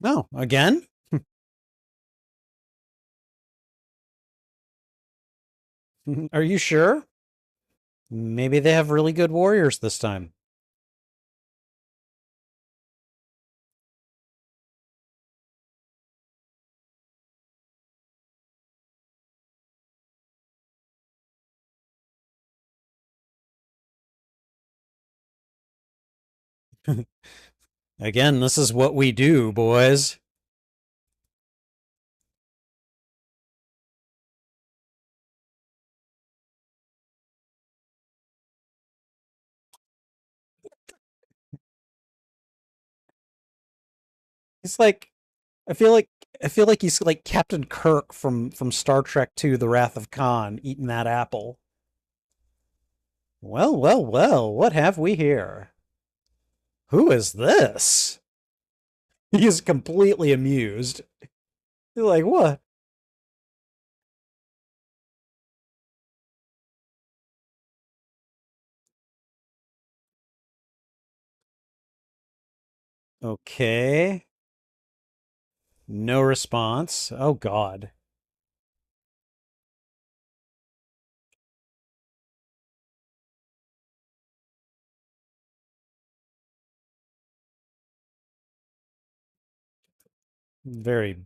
No, again? Are you sure? Maybe they have really good warriors this time. Again, this is what we do, boys. He's like, I feel like I feel like he's like Captain Kirk from Star Trek II: The Wrath of Khan eating that apple. Well, well, well, what have we here? Who is this? He is completely amused. He's like, what? Okay. No response. Oh, God. Very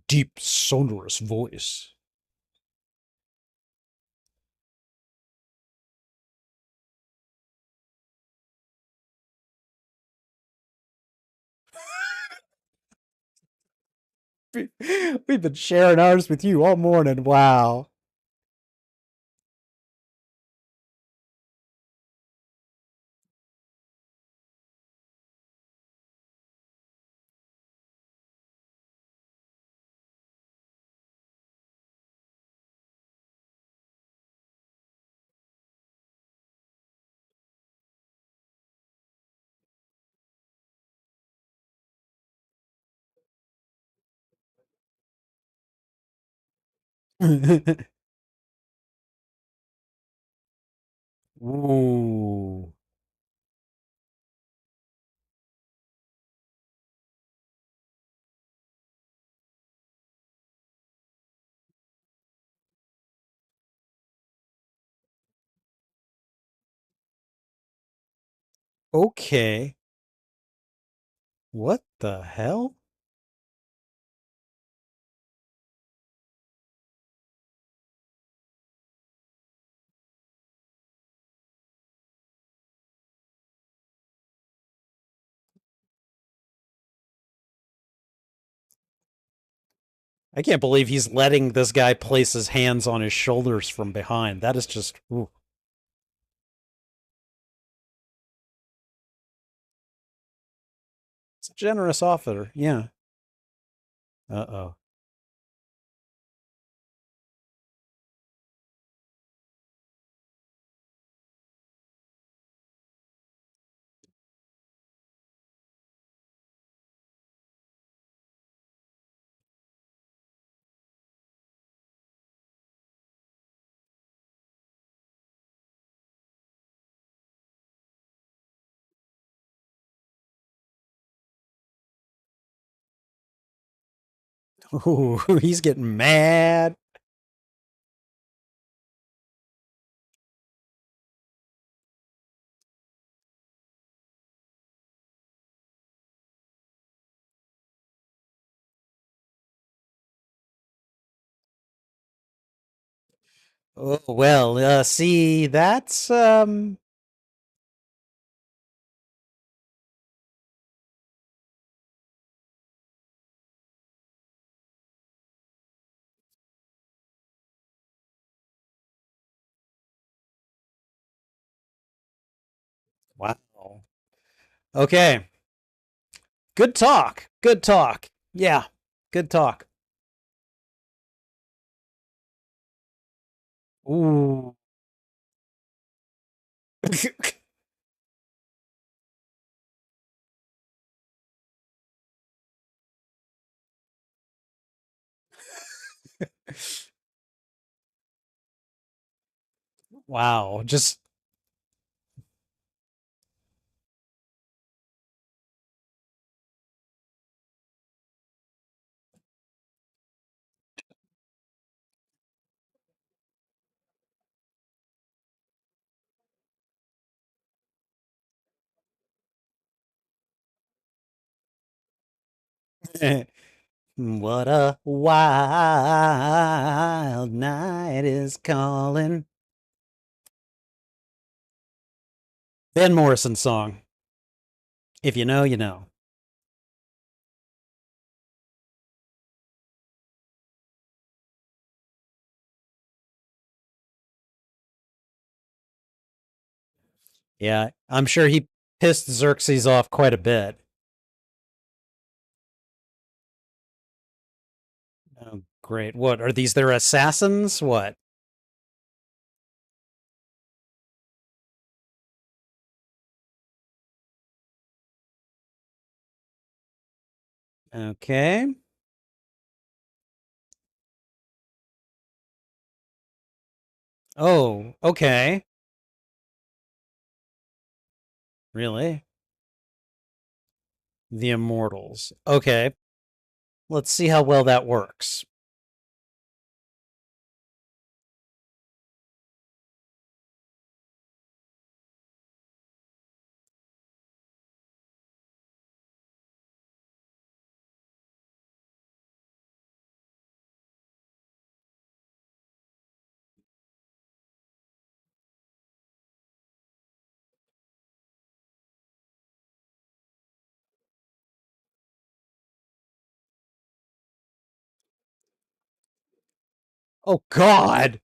deep, sonorous voice. We've been sharing ours with you all morning. Wow. Ooh. Okay. What the hell? I can't believe he's letting this guy place his hands on his shoulders from behind. That is just, ooh. It's a generous offer. Yeah. Uh-oh. Ooh, he's getting mad. Oh, well, see, that's, wow. Okay. Good talk. Good talk. Yeah. Good talk. Ooh. Wow. Just, What a wild night is calling. Van Morrison song. If you know, you know. Yeah, I'm sure he pissed Xerxes off quite a bit. Oh, great. What are these? Their assassins? What? Okay. Oh, okay. Really? The Immortals. Okay. Let's see how well that works. Oh, God.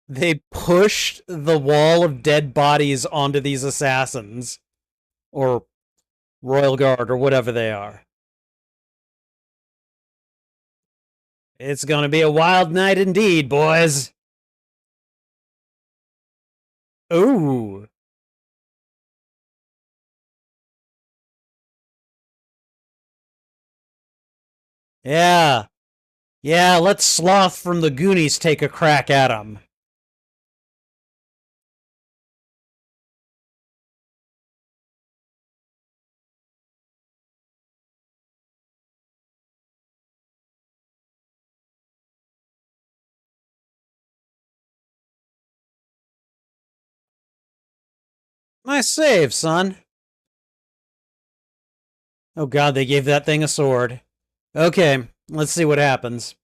They pushed the wall of dead bodies onto these assassins, or Royal Guard, or whatever they are. It's going to be a wild night indeed, boys. Ooh. Yeah. Yeah, let Sloth from the Goonies take a crack at him. Nice save, son. Oh, God, they gave that thing a sword. Okay, let's see what happens.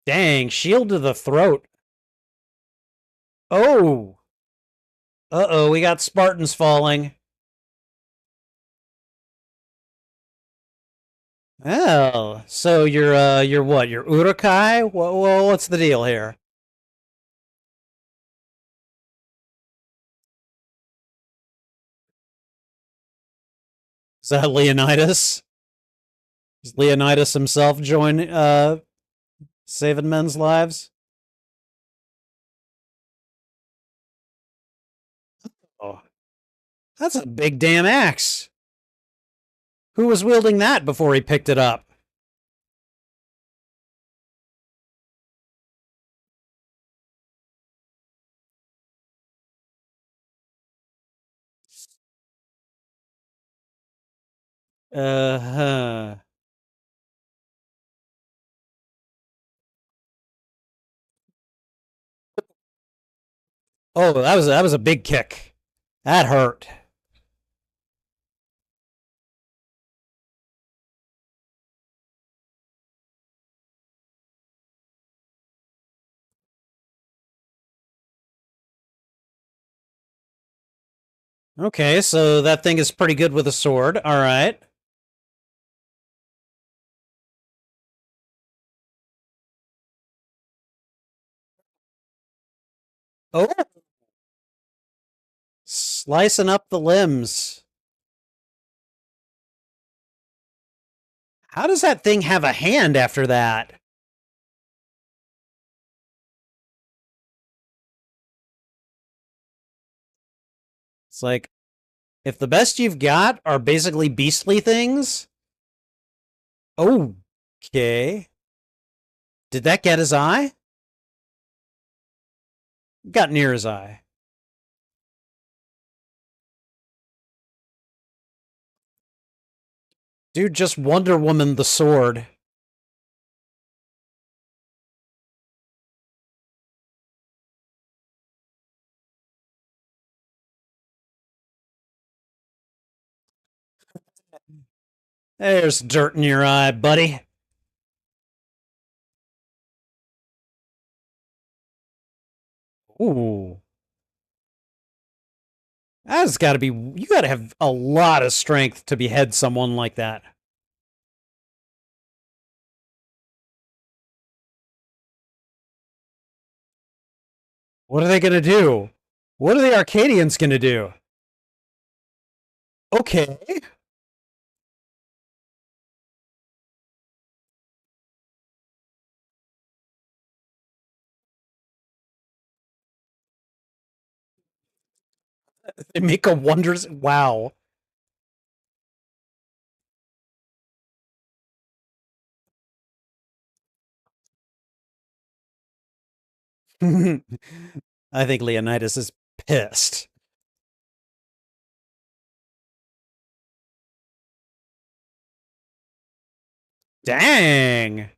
Dang, shield to the throat. Oh. Uh-oh, we got Spartans falling. Oh, so you're what? You're Urukai? What's the deal here? Is that Leonidas? Does Leonidas himself join saving men's lives? Oh, that's a big damn axe. Who was wielding that before he picked it up? Uh-huh. Oh, that was a big kick. That hurt. Okay, so that thing is pretty good with a sword. All right. Oh, slicing up the limbs. How does that thing have a hand after that? It's like, if the best you've got are basically beastly things. Oh, okay. Did that get his eye? Got near his eye. Dude, just Wonder Woman the sword. There's dirt in your eye, buddy. Ooh. That's gotta be. You gotta have a lot of strength to behead someone like that. What are they gonna do? What are the Arcadians gonna do? Okay. They make a wonders. Wow. I think Leonidas is pissed. Dang.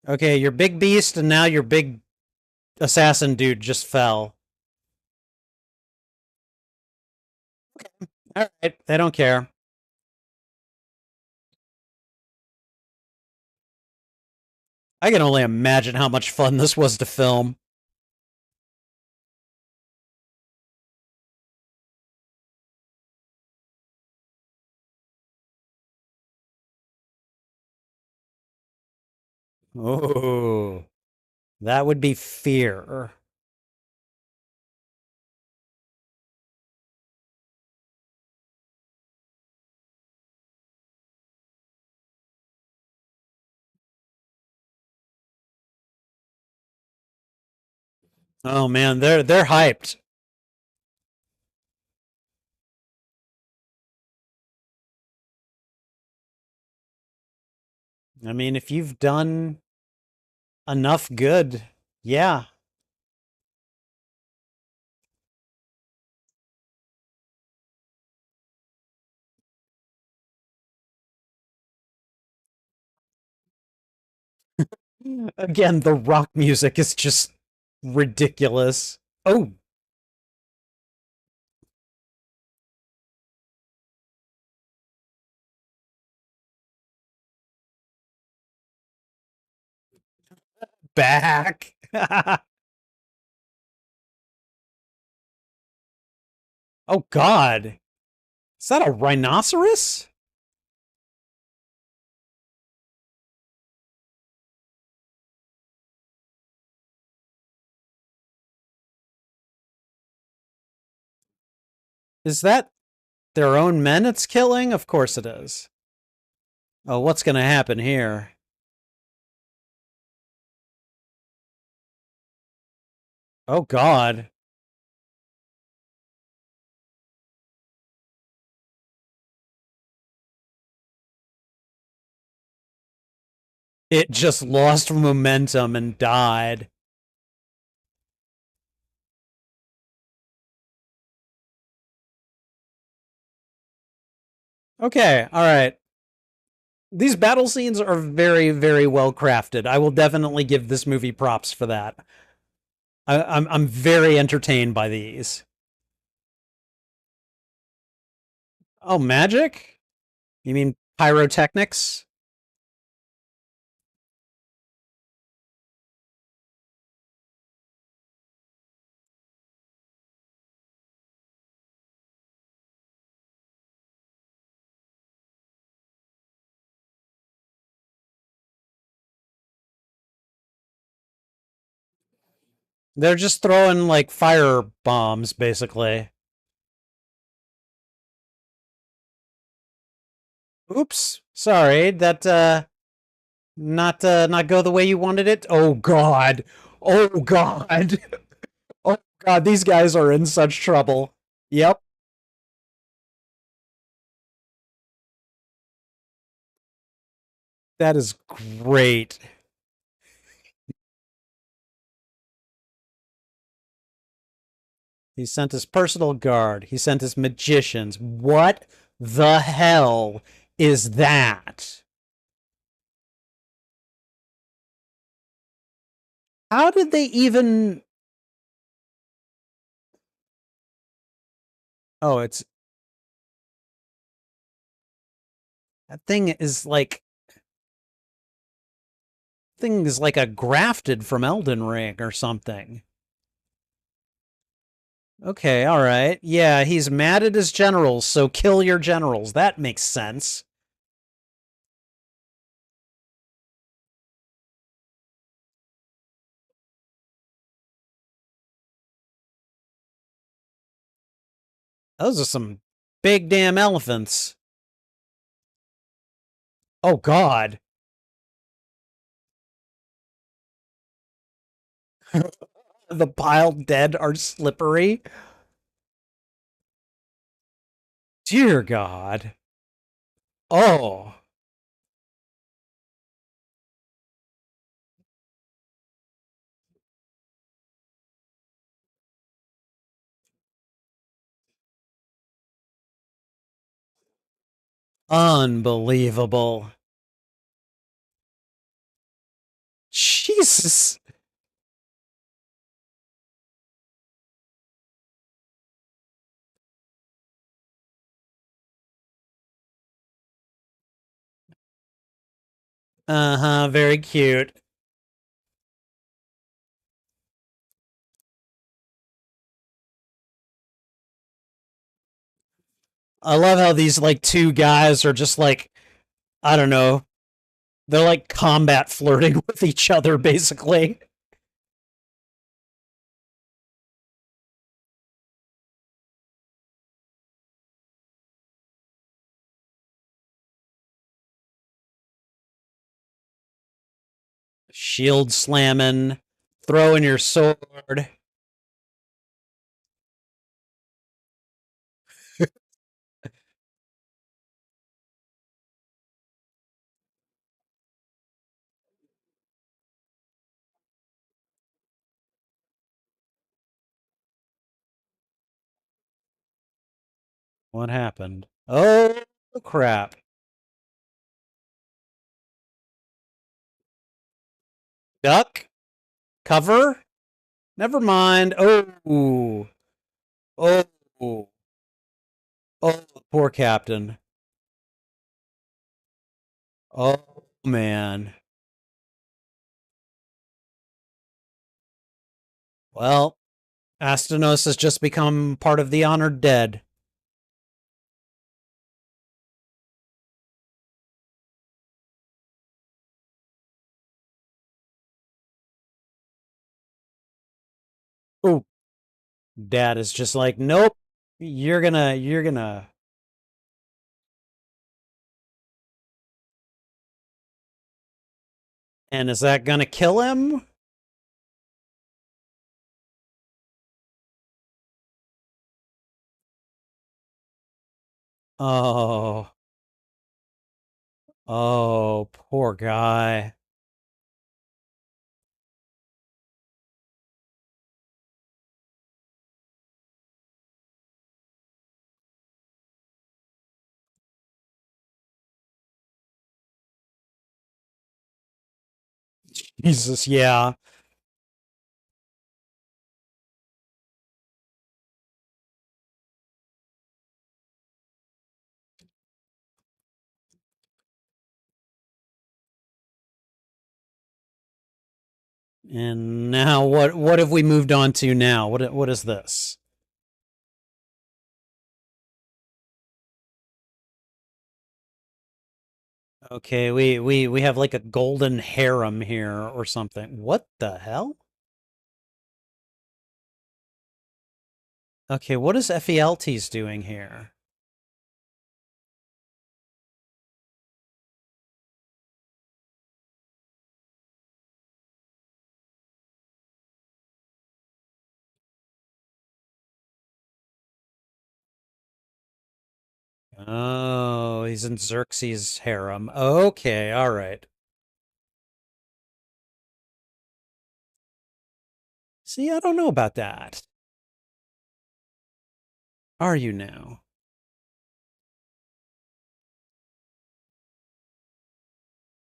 Okay, your big beast and now your big assassin dude just fell. All right, they don't care. I can only imagine how much fun this was to film. Oh, that would be fear. Oh man, they're hyped. I mean, if you've done enough good, yeah. Again, the rock music is just ridiculous. Oh, back. Oh God, is that a rhinoceros? Is that their own men it's killing? Of course it is. Oh, what's gonna happen here? Oh God. It just lost momentum and died. Okay, all right. These battle scenes are very, very well crafted. I will definitely give this movie props for that. I'm very entertained by these. Oh, magic? You mean pyrotechnics? They're just throwing like fire bombs, basically. Oops, sorry. That not go the way you wanted it. Oh God. Oh God. Oh God. These guys are in such trouble. Yep. That is great. He sent his personal guard. He sent his magicians. What the hell is that? How did they even... Oh, it's... That thing is like... Thing is like a grafted from Elden Ring or something. Okay, all right. Yeah, he's mad at his generals, so kill your generals. That makes sense. Those are some big damn elephants. Oh, God. The piled dead are slippery. Dear God. Oh. Unbelievable. Jesus. Uh-huh, very cute. I love how these, like, two guys are just like, I don't know, they're like combat flirting with each other, basically. Shield slamming, throwing your sword. What happened? Oh, crap. Duck? Cover? Never mind. Oh. Oh. Oh, poor captain. Oh, man. Well, Astanos has just become part of the honored dead. Oh, Dad is just like, nope, you're gonna. And is that gonna kill him? Oh, oh, poor guy. Jesus, yeah. And now what have we moved on to now? What is this? Okay, we have like a golden harem here or something. What the hell? Okay, what is FELT's doing here? Oh, he's in Xerxes' harem. Okay, all right. See, I don't know about that. Are you now?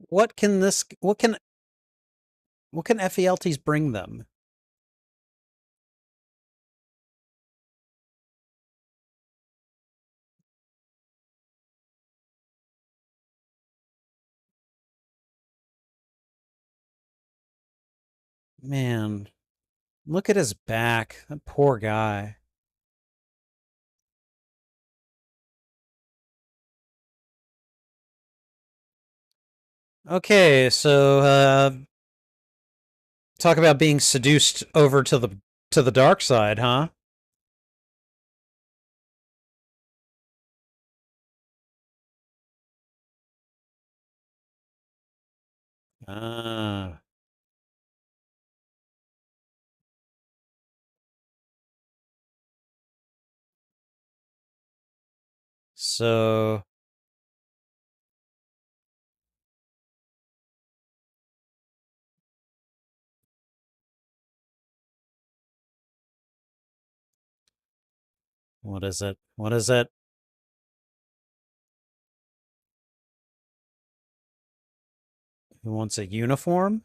What can this what can FELTs bring them? Man, look at his back. That poor guy. Okay, so talk about being seduced over to the dark side, huh? Ah, so what is it? What is it? Who wants a uniform?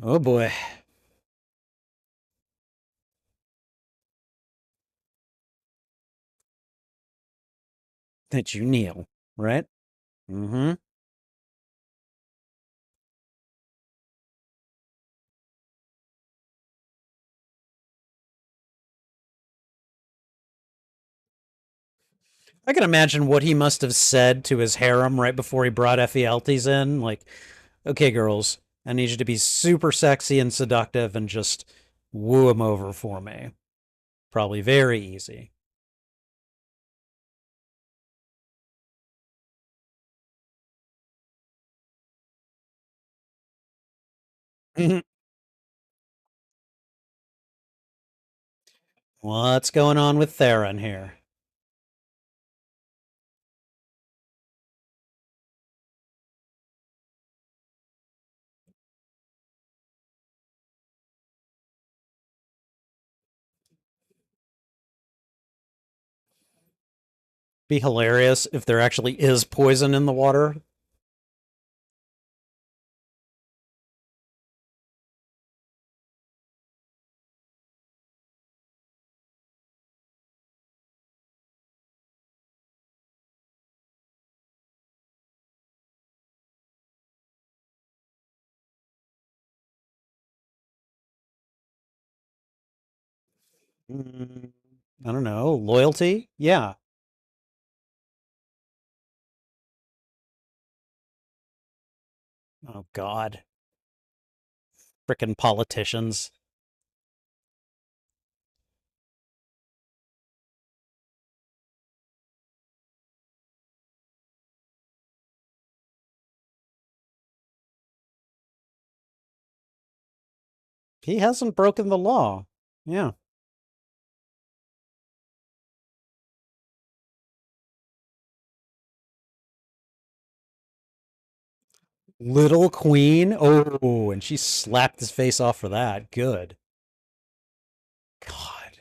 Oh boy. That you kneel, right? Mm-hmm. I can imagine what he must have said to his harem right before he brought FELTs in. Like, okay, girls, I need you to be super sexy and seductive and just woo him over for me. Probably very easy. What's going on with Theron here? Be hilarious if there actually is poison in the water. Mm, I don't know. Loyalty? Yeah. Oh, God. Frickin' politicians. He hasn't broken the law. Yeah. Little Queen? Oh, and she slapped his face off for that. Good. God.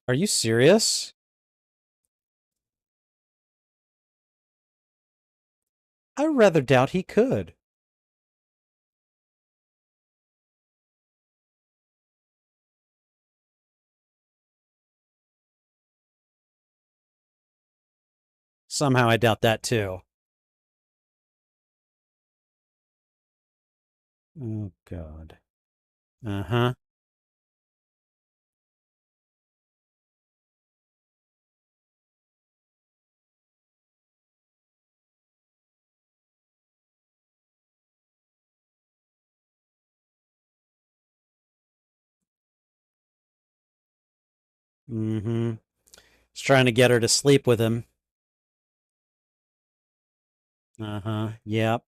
Are you serious? I rather doubt he could. Somehow I doubt that too. Oh, God. Uh huh. Mm hmm. He's trying to get her to sleep with him. Uh-huh. Yep.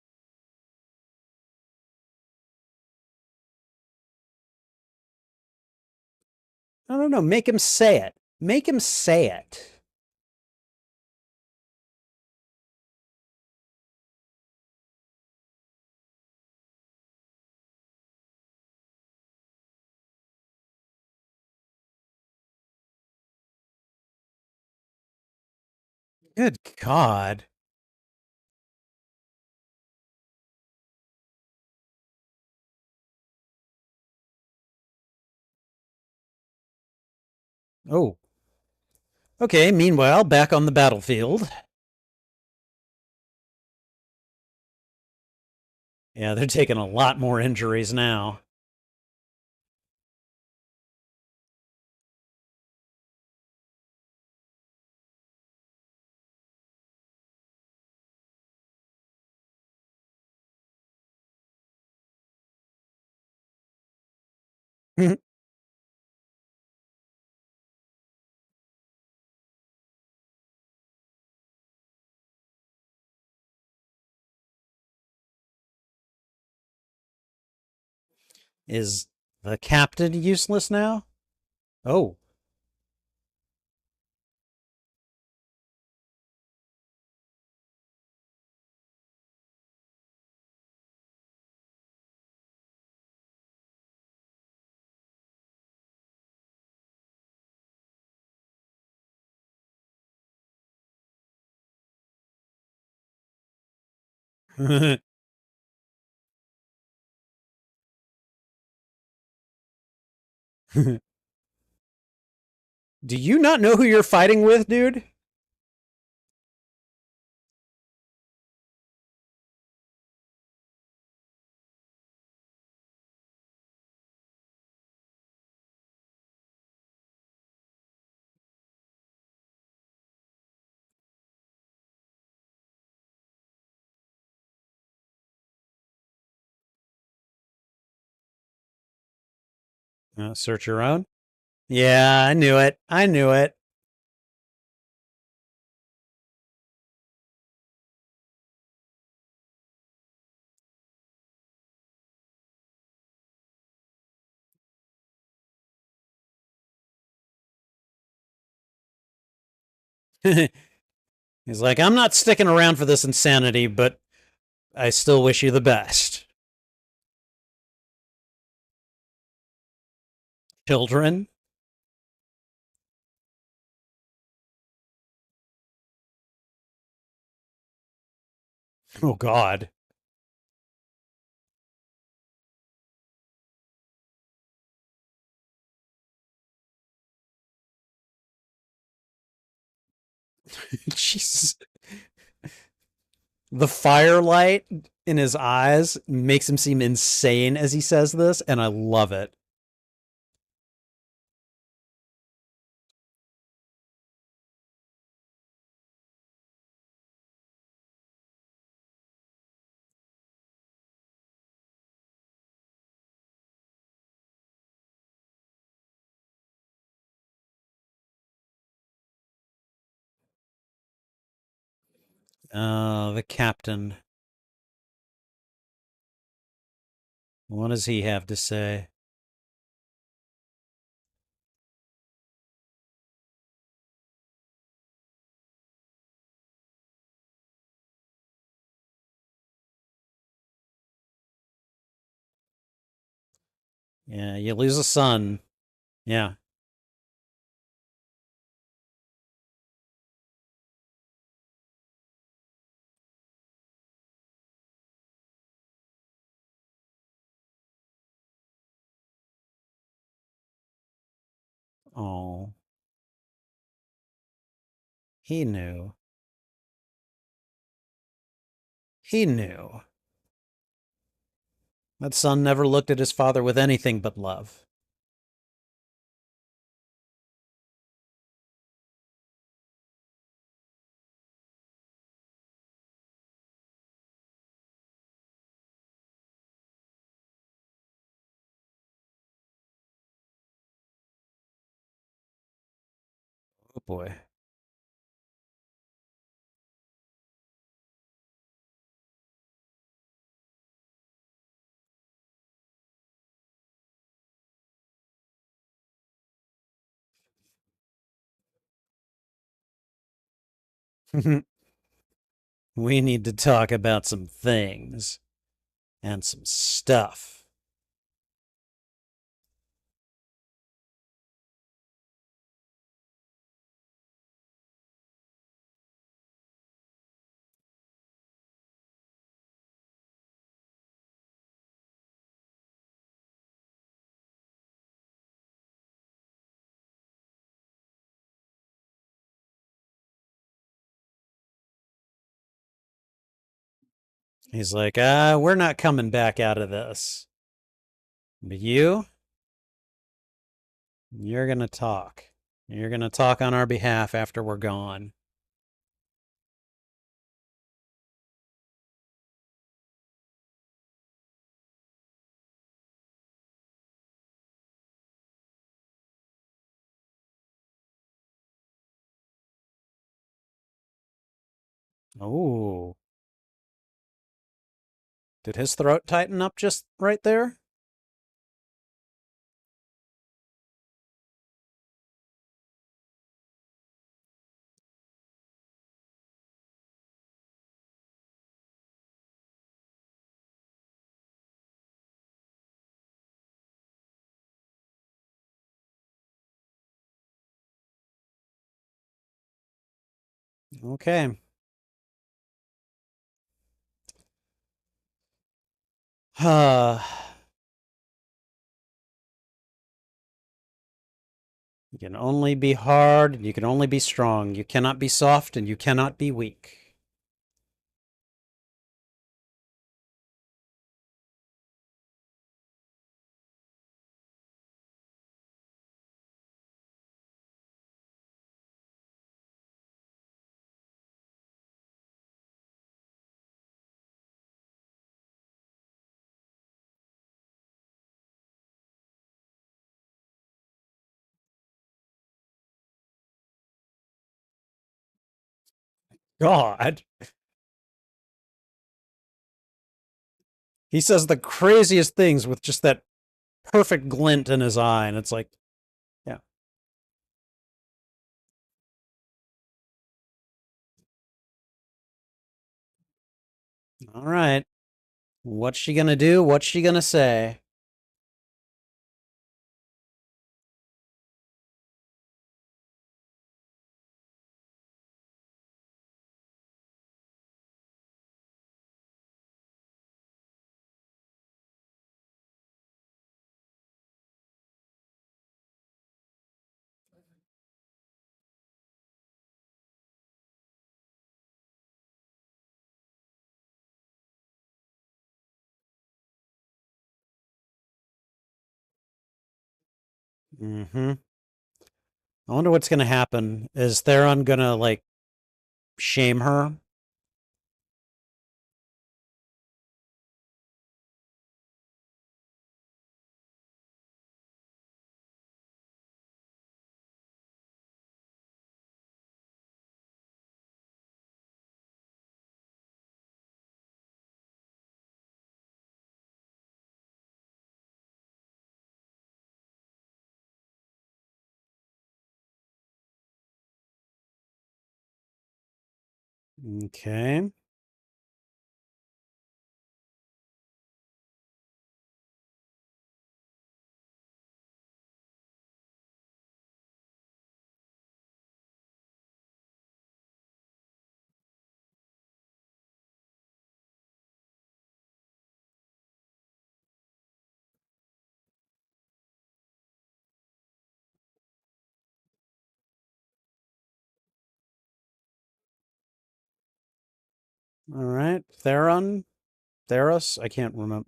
I don't know. Make him say it. Make him say it. Good God. Oh. Okay, meanwhile, back on the battlefield. Yeah, they're taking a lot more injuries now. Is the captain useless now? Oh. Do you not know who you're fighting with, dude? Search your own? Yeah, I knew it. I knew it. He's like, I'm not sticking around for this insanity, but I still wish you the best. Children? Oh, God. Jesus. The firelight in his eyes makes him seem insane as he says this, and I love it. The captain. What does he have to say? Yeah, you lose a son. Yeah. Oh, he knew. He knew. That son never looked at his father with anything but love. Oh boy. We need to talk about some things and some stuff. He's like, we're not coming back out of this. But you're going to talk. You're going to talk on our behalf after we're gone. Oh, did his throat tighten up just right there? Okay. You can only be hard and you can only be strong. You cannot be soft and you cannot be weak. God. He says the craziest things with just that perfect glint in his eye, and it's like, yeah. All right. What's she gonna do? What's she gonna say? Mm-hmm. I wonder what's gonna happen. Is Theron gonna like shame her? Okay. All right. Theron? Theros? I can't remember.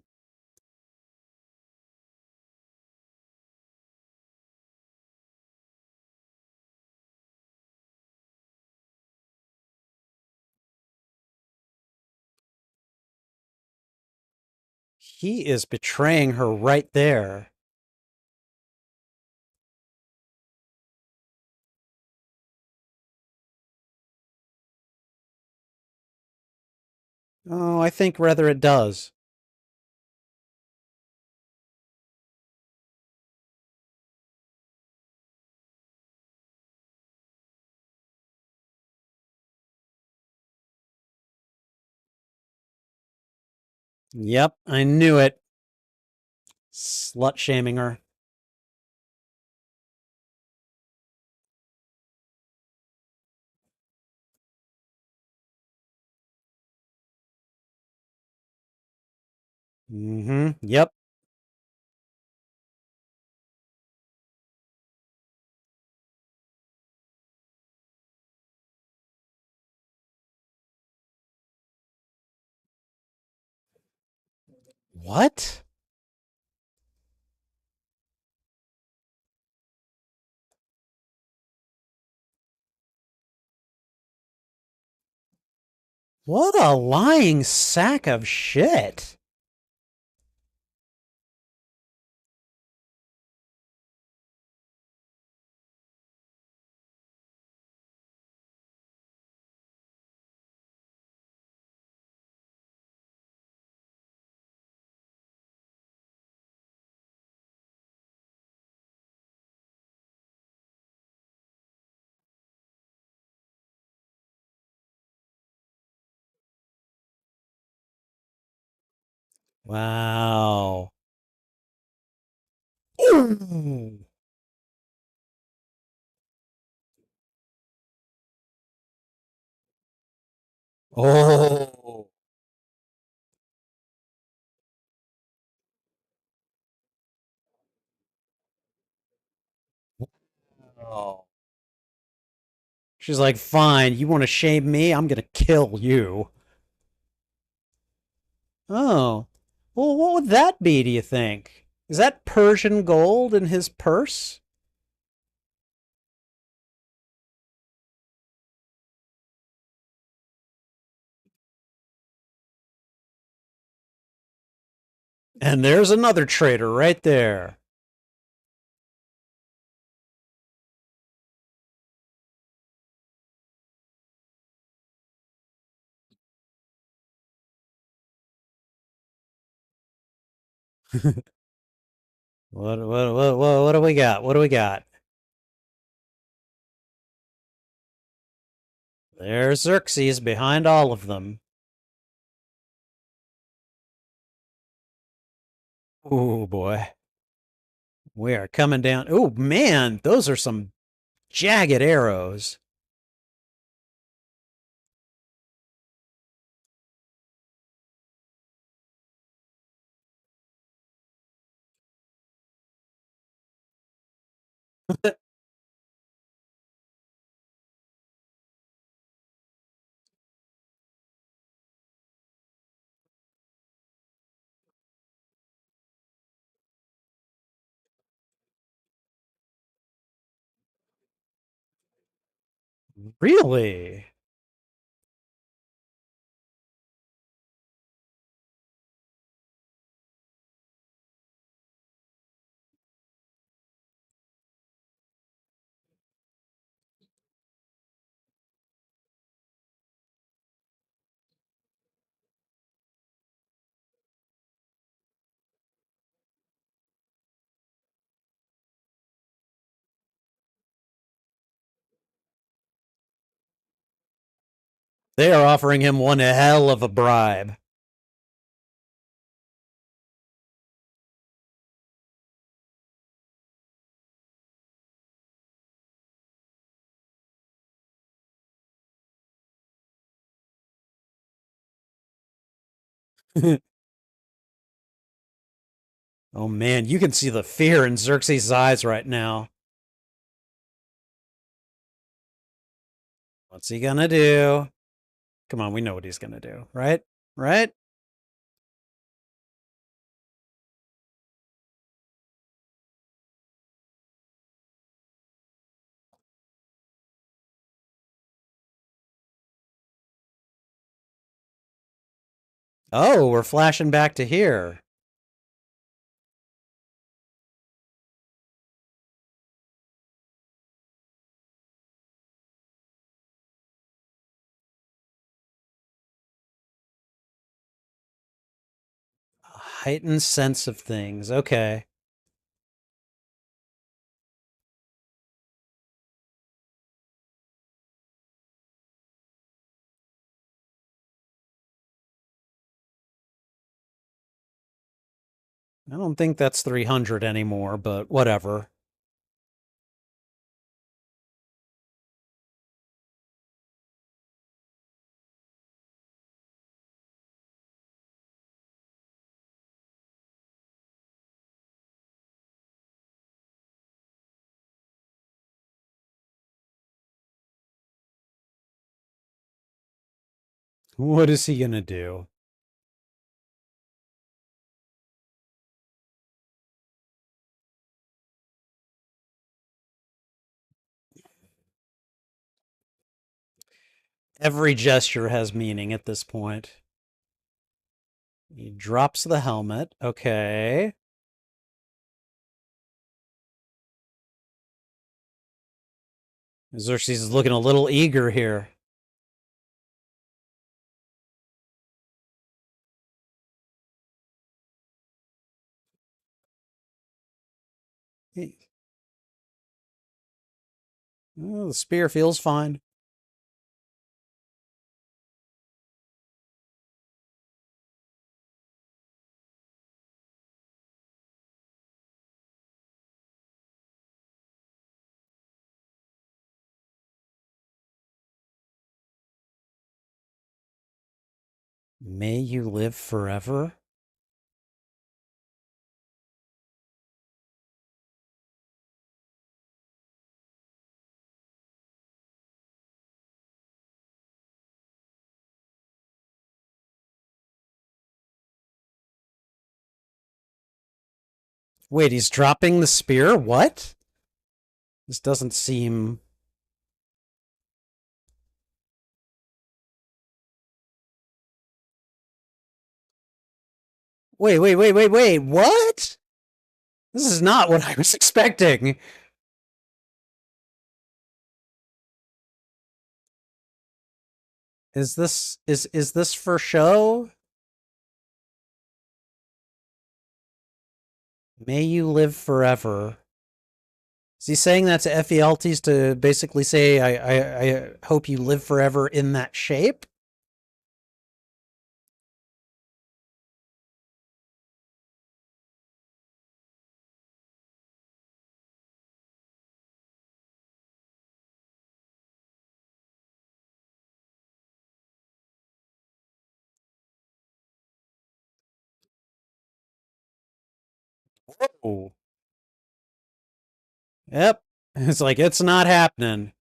He is betraying her right there. Oh, I think rather it does. Yep, I knew it. Slut shaming her. Yep. What? What a lying sack of shit. Wow. Ooh. Oh. Oh. She's like, fine, you want to shame me? I'm going to kill you. Oh. Well, what would that be, do you think? Is that Persian gold in his purse? And there's another traitor right there. What do we got? What do we got? There's Xerxes behind all of them. Oh boy. We are coming down. Oh man, those are some jagged arrows. Really? They are offering him one hell of a bribe. Oh man, you can see the fear in Xerxes' eyes right now. What's he gonna do? Come on, we know what he's gonna do, right? Right? Oh, we're flashing back to here. A heightened sense of things. Okay. I don't think that's 300 anymore, but whatever. What is he gonna do? Every gesture has meaning at this point. He drops the helmet. Okay. Xerxes is looking a little eager here. Oh, the spear feels fine. May you live forever? Wait, he's dropping the spear? What? This doesn't seem... Wait. What? This is not what I was expecting. Is this for show? May you live forever. Is he saying that to Ephialtes to basically say, I hope you live forever in that shape? Oh. Yep. It's like, it's not happening.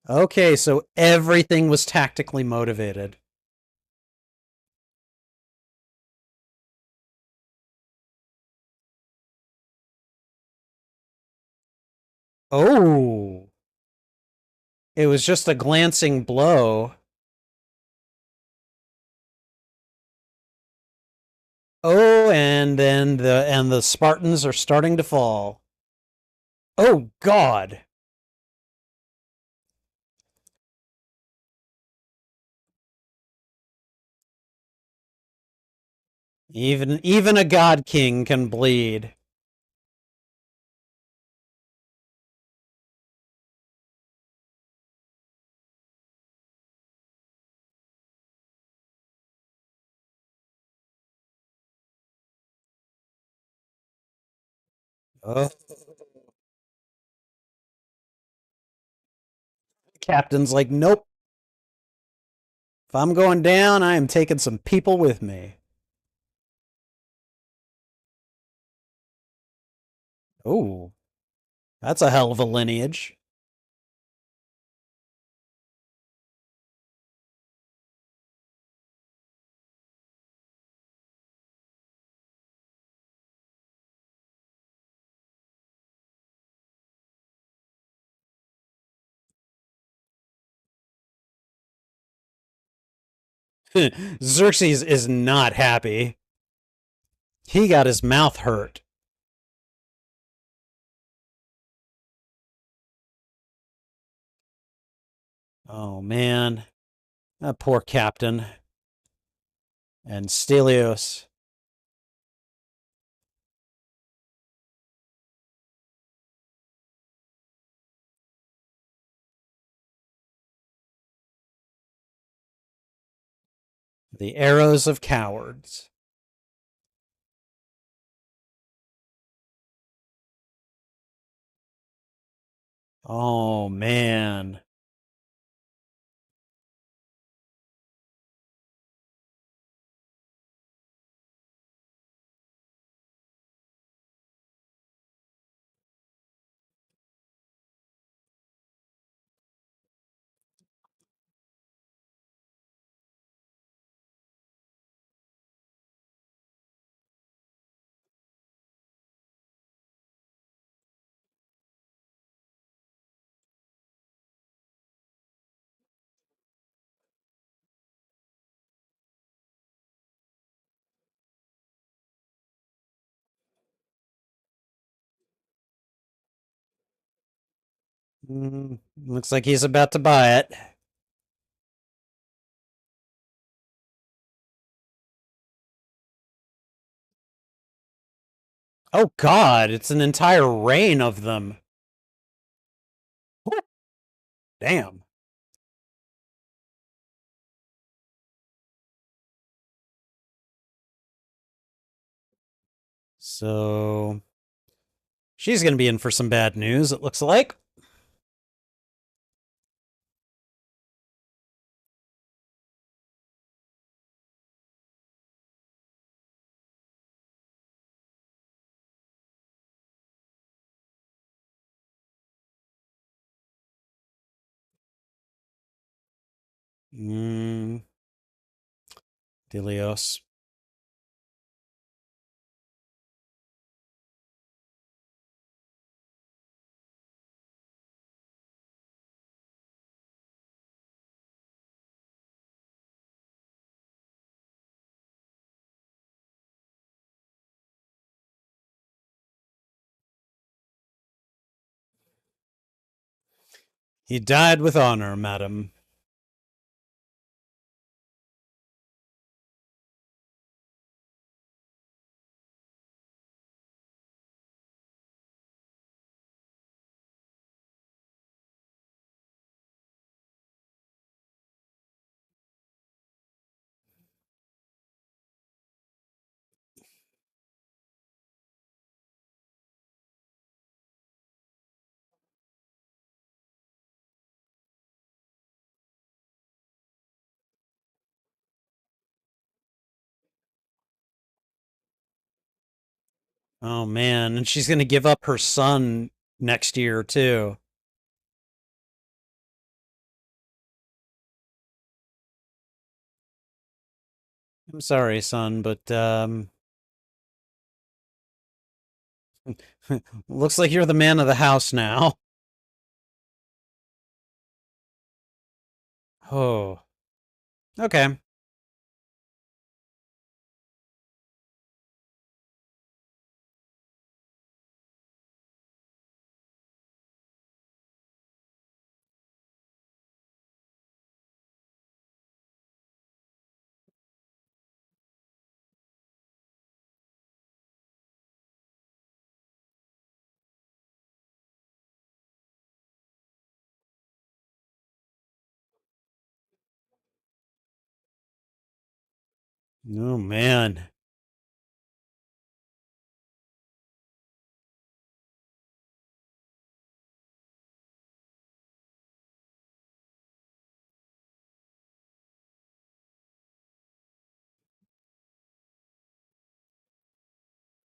Okay, so everything was tactically motivated. Oh. It was just a glancing blow. Oh, and then the Spartans are starting to fall. Oh God. Even a god king can bleed. Oh. Captain's like, nope. If I'm going down, I am taking some people with me. Oh, that's a hell of a lineage. Xerxes is not happy. He got his mouth hurt. Oh man, that poor captain. and Stelios. The arrows of cowards. Oh, man. Looks like he's about to buy it. Oh, God, it's an entire rain of them. Damn. So she's going to be in for some bad news, it looks like. Delios. He died with honor, madam. Oh, man. And she's going to give up her son next year, too. I'm sorry, son, but looks like you're the man of the house now. Oh, okay. Oh, man.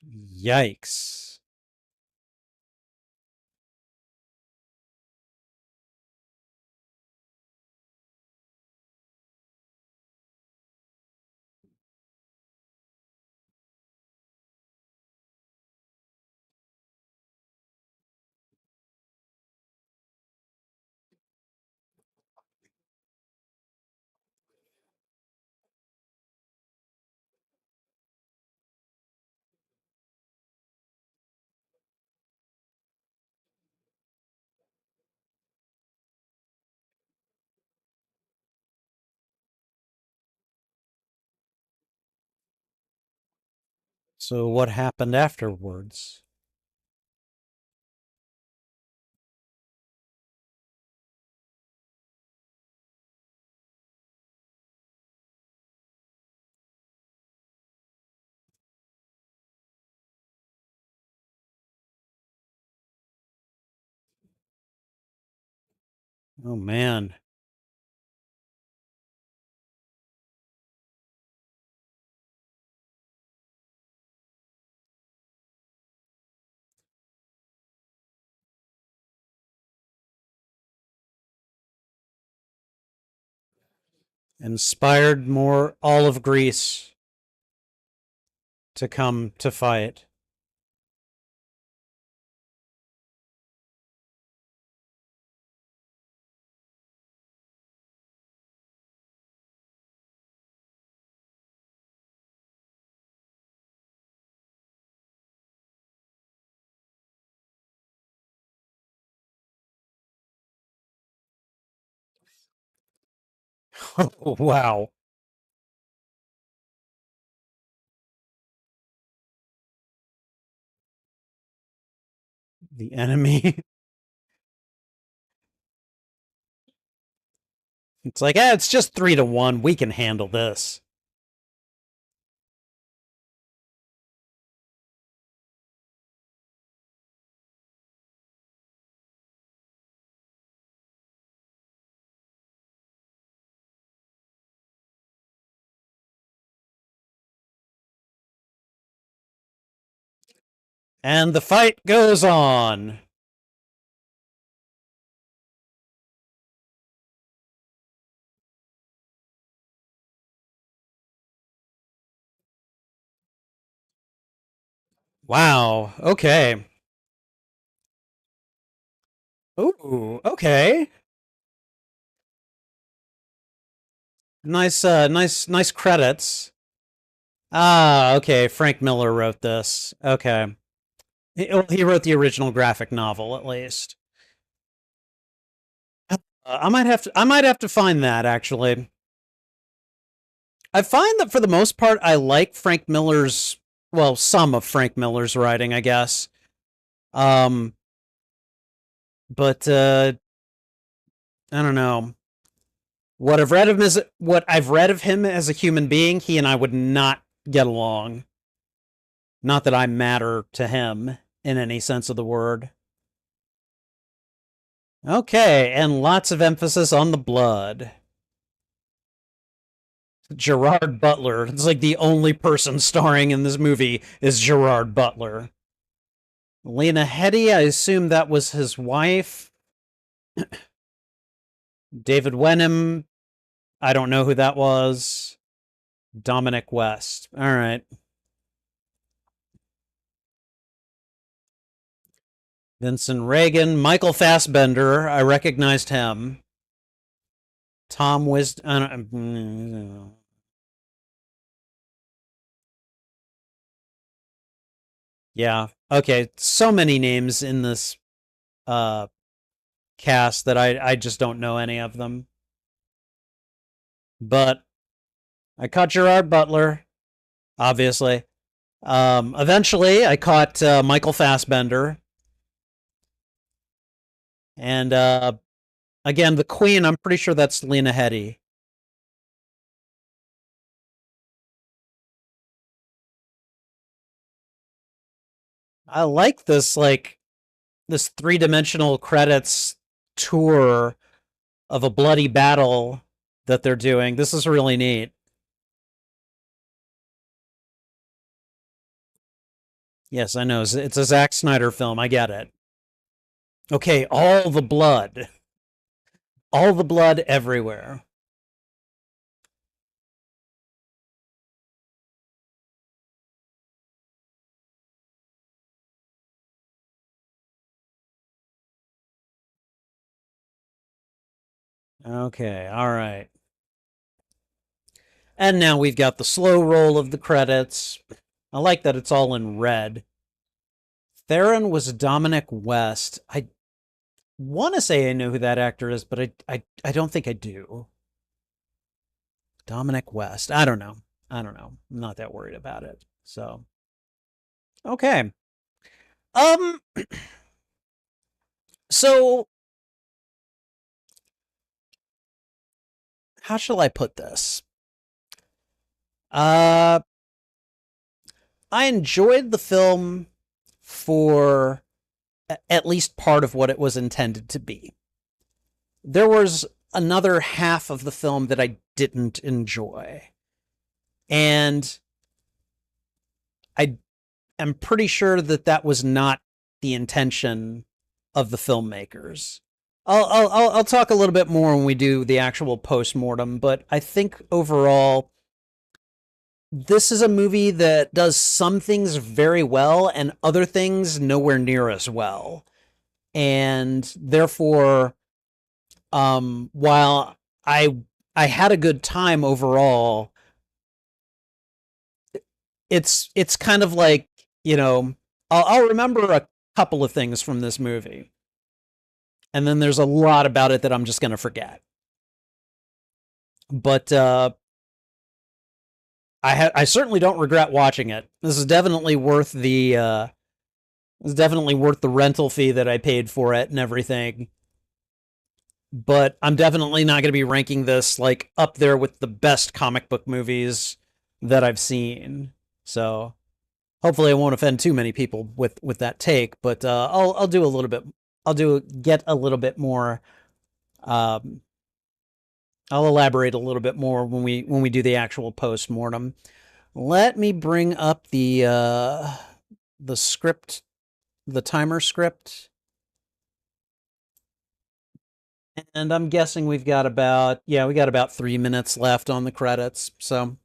Yikes. So what happened afterwards? Oh man. Inspired more all of Greece to come to fight. Oh, wow. The enemy. It's like, it's just 3-1. We can handle this. And the fight goes on. Wow. Okay. Ooh, okay. Nice credits. Ah, okay. Frank Miller wrote this. Okay. He wrote the original graphic novel, at least. I might have to find that actually. I find that for the most part, I like Frank Miller's, well, some of Frank Miller's writing, I guess. Um, but I don't know. What I've read of him as a human being, he and I would not get along. Not that I matter to him in any sense of the word. Okay, and lots of emphasis on the blood. Gerard Butler. It's like the only person starring in this movie is Gerard Butler. Lena Headey, I assume that was his wife. David Wenham, I don't know who that was. Dominic West. All right. Vincent Reagan, Michael Fassbender, I recognized him. Tom Wisdom. Yeah. Okay. So many names in this uh cast that I just don't know any of them. But I caught Gerard Butler, obviously. Eventually, I caught Michael Fassbender, and again, the Queen. I'm pretty sure that's Lena Headey. I like this three-dimensional credits tour of a bloody battle that they're doing. This is really neat. Yes, I know. It's a Zack Snyder film. I get it. Okay, all the blood. All the blood everywhere. Okay, all right. And now we've got the slow roll of the credits. I like that it's all in red. Theron was Dominic West. I want to say I know who that actor is, but I don't think I do. Dominic West. I don't know. I don't know. I'm not that worried about it. So Okay. Um, so how shall I put this? Uh, I enjoyed the film for at least part of what it was intended to be. There was another half of the film that I didn't enjoy. And I am pretty sure that that was not the intention of the filmmakers. I'll talk a little bit more when we do the actual post-mortem, but I think overall this is a movie that does some things very well and other things nowhere near as well. And therefore, while I had a good time overall, it's kind of like, you know, I'll remember a couple of things from this movie, and then there's a lot about it that I'm just gonna forget. But I certainly don't regret watching it. This is definitely worth the it's definitely worth the rental fee that I paid for it and everything. But I'm definitely not going to be ranking this like up there with the best comic book movies that I've seen. So hopefully I won't offend too many people with that take. But I'll do a little bit. I'll do get a little bit more. Um, I'll elaborate a little bit more when we do the actual post mortem. Let me bring up the script, the timer script. And I'm guessing we've got about, yeah, we got about 3 minutes left on the credits. So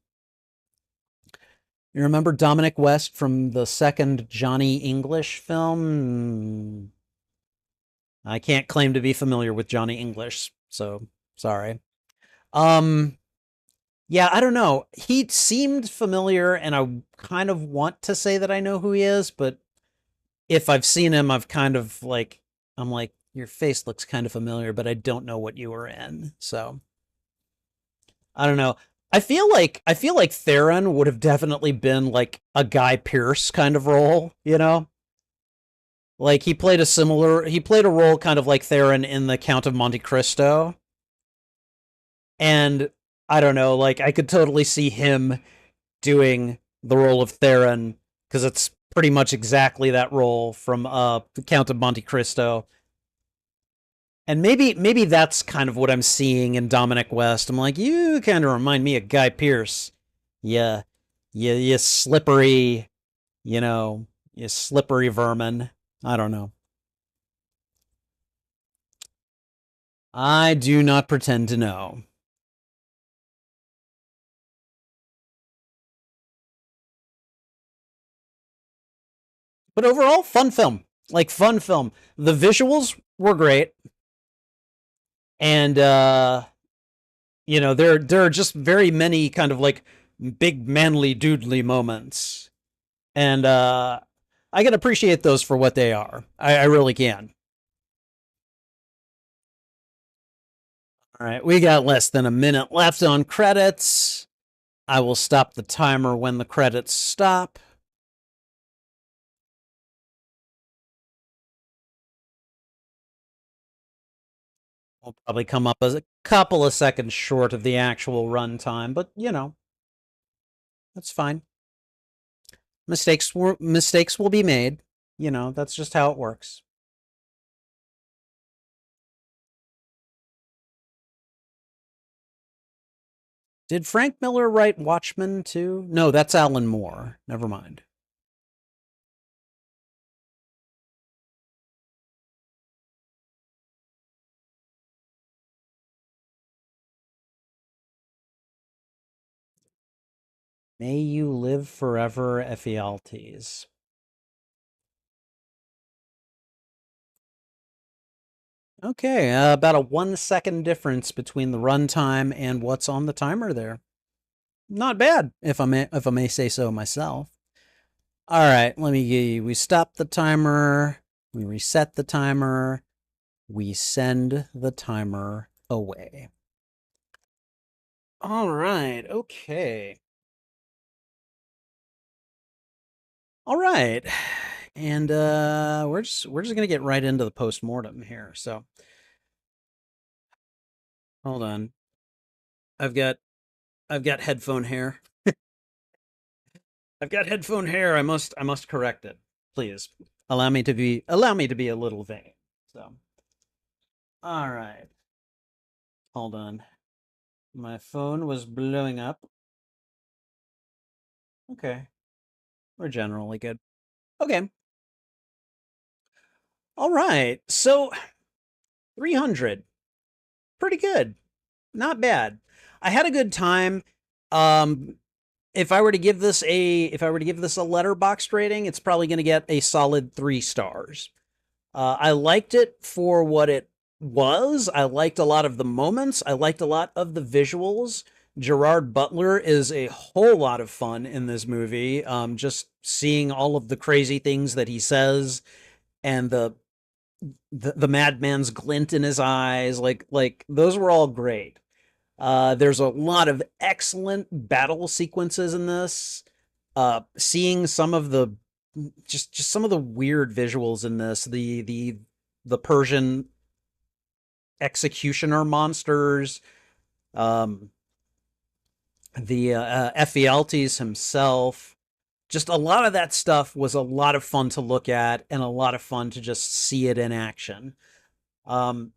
you remember Dominic West from the second Johnny English film? I can't claim to be familiar with Johnny English, so sorry. Um, yeah, I don't know. He seemed familiar, and I kind of want to say that I know who he is, but if I've seen him, I've kind of like, I'm like, your face looks kind of familiar, but I don't know what you were in. So I don't know. I feel like Theron would have definitely been like a Guy Pearce kind of role, you know? Like he played a role kind of like Theron in the Count of Monte Cristo. And I don't know, like I could totally see him doing the role of Theron because it's pretty much exactly that role from the Count of Monte Cristo. And maybe that's kind of what I'm seeing in Dominic West. I'm like, you kind of remind me of Guy Pearce. Yeah, you slippery, you know, you slippery vermin. I don't know. I do not pretend to know. But overall, fun film. Like fun film. The visuals were great, and you know, there are just very many kind of like big manly doodly moments, and I can appreciate those for what they are. I really can. All right, we got less than a minute left on credits. I will stop the timer when the credits stop. We'll probably come up as a couple of seconds short of the actual runtime, but you know, that's fine. Mistakes will be made. You know, that's just how it works. Did Frank Miller write Watchmen too? No, that's Alan Moore. Never mind. May you live forever, Ephialtes. Okay, about a 1 second difference between the runtime and what's on the timer there. Not bad, if I may say so myself. All right, let me get you. We stop the timer. We reset the timer. We send the timer away. All right, okay. All right. And we're just gonna get right into the post-mortem here. So hold on. I've got I've got headphone hair. I've got headphone hair. I must correct it. Please. Allow me to be a little vain. So all right. Hold on. My phone was blowing up. Okay. We're generally good. Okay. All right. So 300. Pretty good. Not bad. I had a good time. Um, if I were to give this a letterboxd rating, it's probably going to get a solid 3 stars. I liked it for what it was. I liked a lot of the moments. I liked a lot of the visuals. Gerard Butler is a whole lot of fun in this movie. Just seeing all of the crazy things that he says and the madman's glint in his eyes, like those were all great. There's a lot of excellent battle sequences in this. Seeing some of the just some of the weird visuals in this, the Persian executioner monsters, um, the Ephialtes himself. Just a lot of that stuff was a lot of fun to look at and a lot of fun to just see it in action. Um,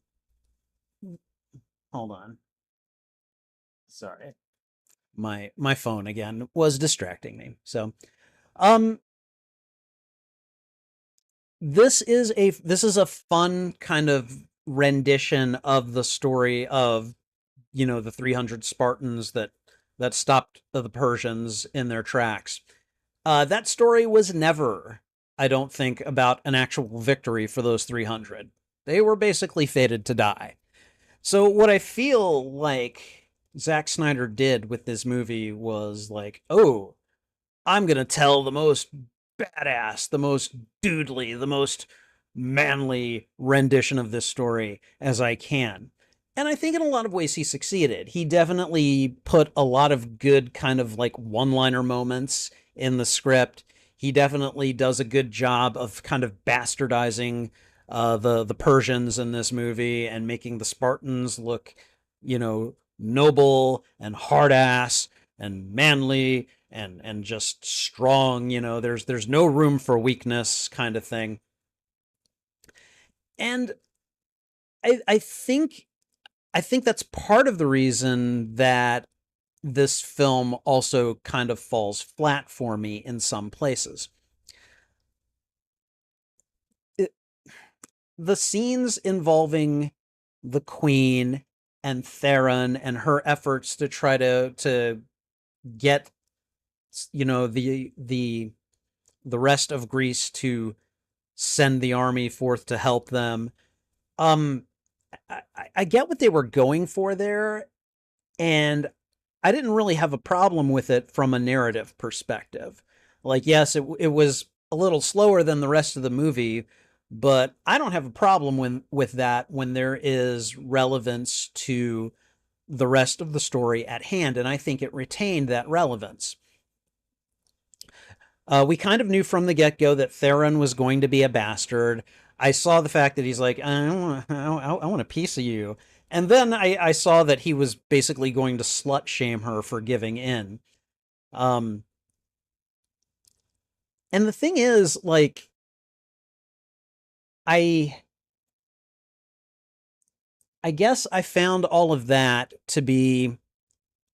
hold on, sorry, my phone again was distracting me. So, um, this is a fun kind of rendition of the story of the 300 Spartans that stopped the Persians in their tracks. That story was never, I don't think, about an actual victory for those 300. They were basically fated to die. So what I feel like Zack Snyder did with this movie was like, oh, I'm going to tell the most badass, the most doodly, the most manly rendition of this story as I can. And I think in a lot of ways he succeeded. He definitely put a lot of good kind of like one-liner moments in the script. He definitely does a good job of kind of bastardizing the Persians in this movie and making the Spartans look, noble and hard ass and manly and just strong. There's no room for weakness kind of thing. And I think that's part of the reason that this film also kind of falls flat for me in some places. It, the scenes involving the Queen and Theron and her efforts to try to get the rest of Greece to send the army forth to help them. Um, I get what they were going for there, and I didn't really have a problem with it from a narrative perspective. Like, yes, it was a little slower than the rest of the movie, but I don't have a problem with that when there is relevance to the rest of the story at hand, and I think it retained that relevance. We kind of knew from the get go that Theron was going to be a bastard. I saw the fact that he's like, I want a piece of you. And then I saw that he was basically going to slut shame her for giving in. Um, and the thing is, like, I I guess I found all of that to be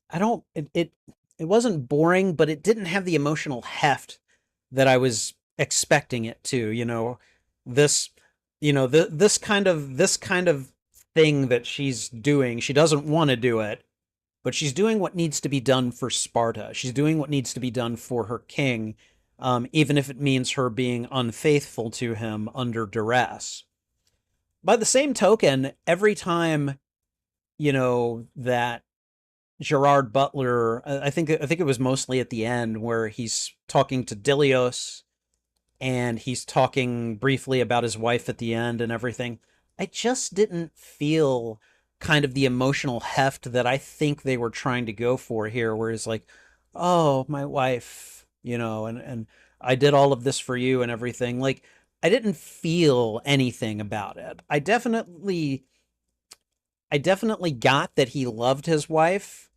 I don't it wasn't boring, but it didn't have the emotional heft that I was expecting it to, this this kind of thing that she's doing. She doesn't want to do it, but she's doing what needs to be done for Sparta. She's doing what needs to be done for her king, even if it means her being unfaithful to him under duress. By the same token, every time, that Gerard Butler, I think it was mostly at the end where he's talking to Dilios and he's talking briefly about his wife at the end and everything. I just didn't feel kind of the emotional heft that I think they were trying to go for here, where it's like, oh, my wife, and I did all of this for you and everything. Like, I didn't feel anything about it. I definitely got that he loved his wife.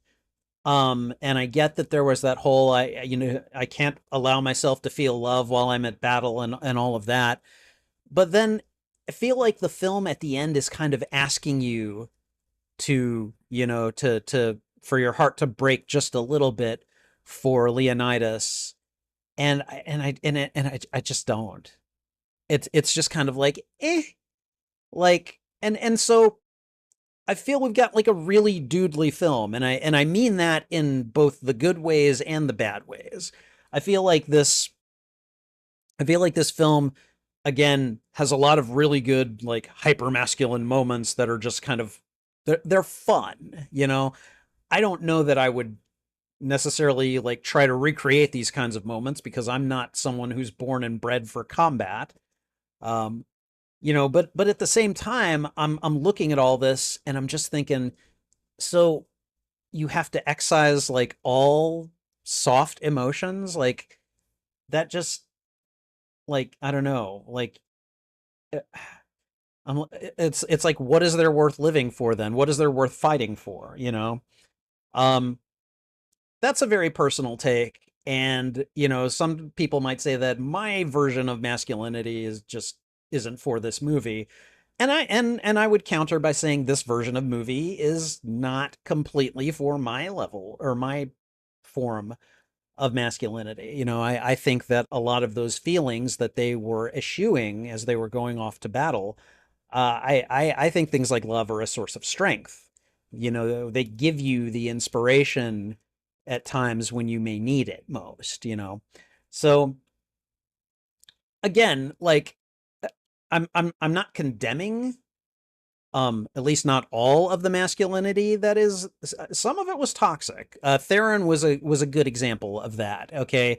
And I get that there was that whole, I can't allow myself to feel love while I'm at battle and all of that. But then I feel like the film at the end is kind of asking you to, for your heart to break just a little bit for Leonidas. And I just don't. It's just kind of like, like, and so I feel we've got like a really dudely film, and I mean that in both the good ways and the bad ways. I feel like this I feel like this film again has a lot of really good like hyper masculine moments that are just kind of they're fun, you know. I don't know that I would necessarily like try to recreate these kinds of moments because I'm not someone who's born and bred for combat. Um, but at the same time, I'm looking at all this and I'm just thinking, so you have to excise like all soft emotions, like that just like I don't know, like uh, it's like what is there worth living for then? What is there worth fighting for? Um, that's a very personal take. And, some people might say that my version of masculinity is just isn't for this movie. And I would counter by saying this version of movie is not completely for my level or my form of masculinity. I think that a lot of those feelings that they were eschewing as they were going off to battle, I think things like love are a source of strength. They give you the inspiration at times when you may need it most. So again, like I'm not condemning at least not all of the masculinity that is some of it was toxic. Theron was a good example of that. Okay.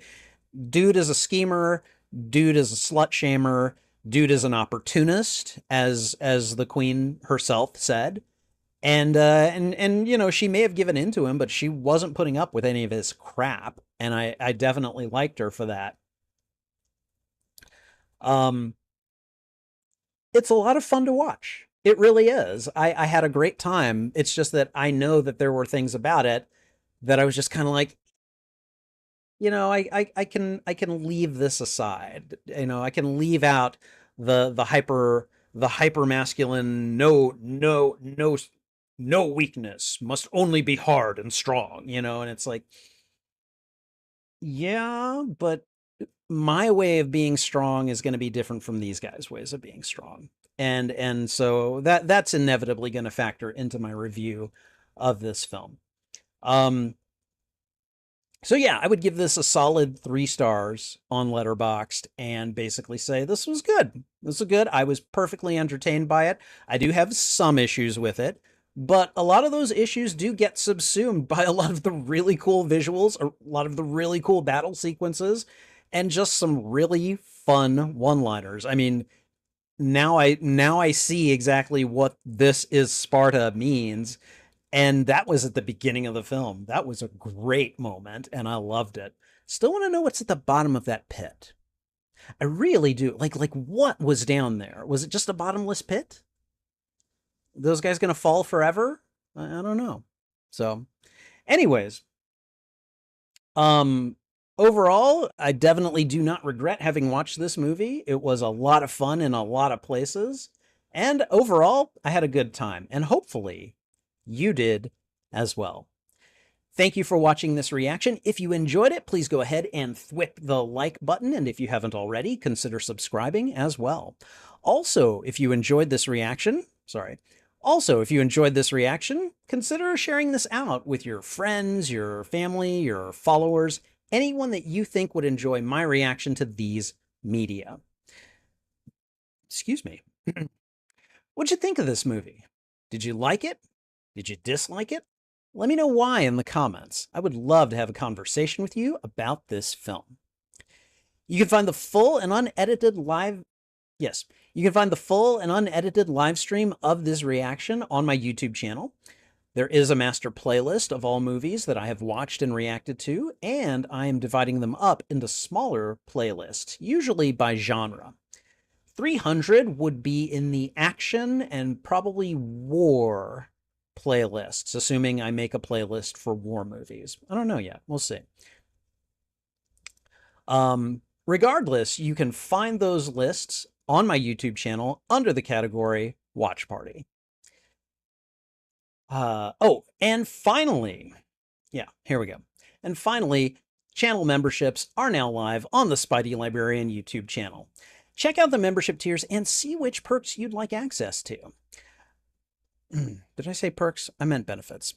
Dude is a schemer, dude is a slut shamer, dude is an opportunist, as the queen herself said. And she may have given in to him, but she wasn't putting up with any of his crap. And I definitely liked her for that. Um, it's a lot of fun to watch. It really is. I had a great time. It's just that I know that there were things about it that I was just kind of like, I can leave this aside. I can leave out the hyper masculine, no weakness, must only be hard and strong, and it's like, yeah, but my way of being strong is going to be different from these guys' ways of being strong. And so that's inevitably going to factor into my review of this film. Um, so yeah, I would give this a solid 3 stars on Letterboxd and basically say this was good. This was good. I was perfectly entertained by it. I do have some issues with it, but a lot of those issues do get subsumed by a lot of the really cool visuals, a lot of the really cool battle sequences, and just some really fun one-liners. I mean, now I see exactly what this is Sparta means, and that was at the beginning of the film. That was a great moment, and I loved it. Still want to know what's at the bottom of that pit. I really do. Like what was down there? Was it just a bottomless pit? Those guys gonna fall forever? I don't know. So, anyways, um, overall, I definitely do not regret having watched this movie. It was a lot of fun in a lot of places, and overall, I had a good time, and hopefully, you did as well. Thank you for watching this reaction. If you enjoyed it, please go ahead and thwip the like button, and if you haven't already, consider subscribing as well. Also, if you enjoyed this reaction, consider sharing this out with your friends, your family, your followers, anyone that you think would enjoy my reaction to these media. Excuse me. What'd you think of this movie? Did you like it? Did you dislike it? Let me know why in the comments. I would love to have a conversation with you about this film. You can find the full and unedited live you can find the full and unedited live stream of this reaction on my YouTube channel. There is a master playlist of all movies that I have watched and reacted to, and I am dividing them up into smaller playlists, usually by genre. 300 would be in the action and probably war playlists, assuming I make a playlist for war movies. I don't know yet. We'll see. Regardless, you can find those lists on my YouTube channel under the category Watch Party. Oh, and finally, yeah, here we go. And finally, channel memberships are now live on the Spidey Librarian YouTube channel. Check out the membership tiers and see which perks you'd like access to. Did I say perks? I meant benefits.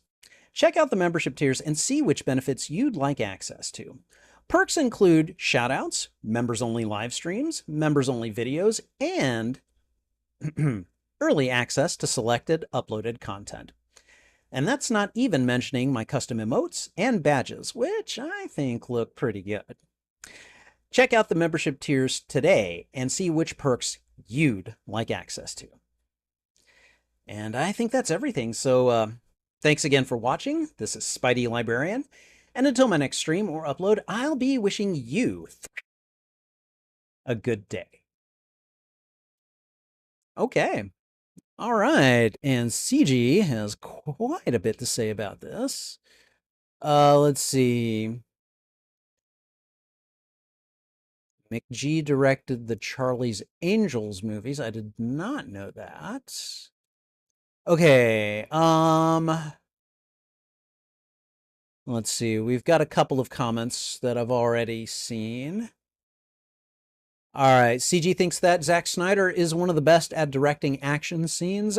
Check out the membership tiers and see which benefits you'd like access to. Perks include shoutouts, members-only live streams, members-only videos, and early access to selected uploaded content. And that's not even mentioning my custom emotes and badges, which I think look pretty good. Check out the membership tiers today and see which perks you'd like access to. And I think that's everything. So thanks again for watching. This is Spidey Librarian. And until my next stream or upload, I'll be wishing you a good day. Okay. All right. And CG has quite a bit to say about this. Let's see. McG directed the Charlie's Angels movies. I did not know that. Okay, let's see. We've got a couple of comments that I've already seen. All right, CG thinks that Zack Snyder is one of the best at directing action scenes.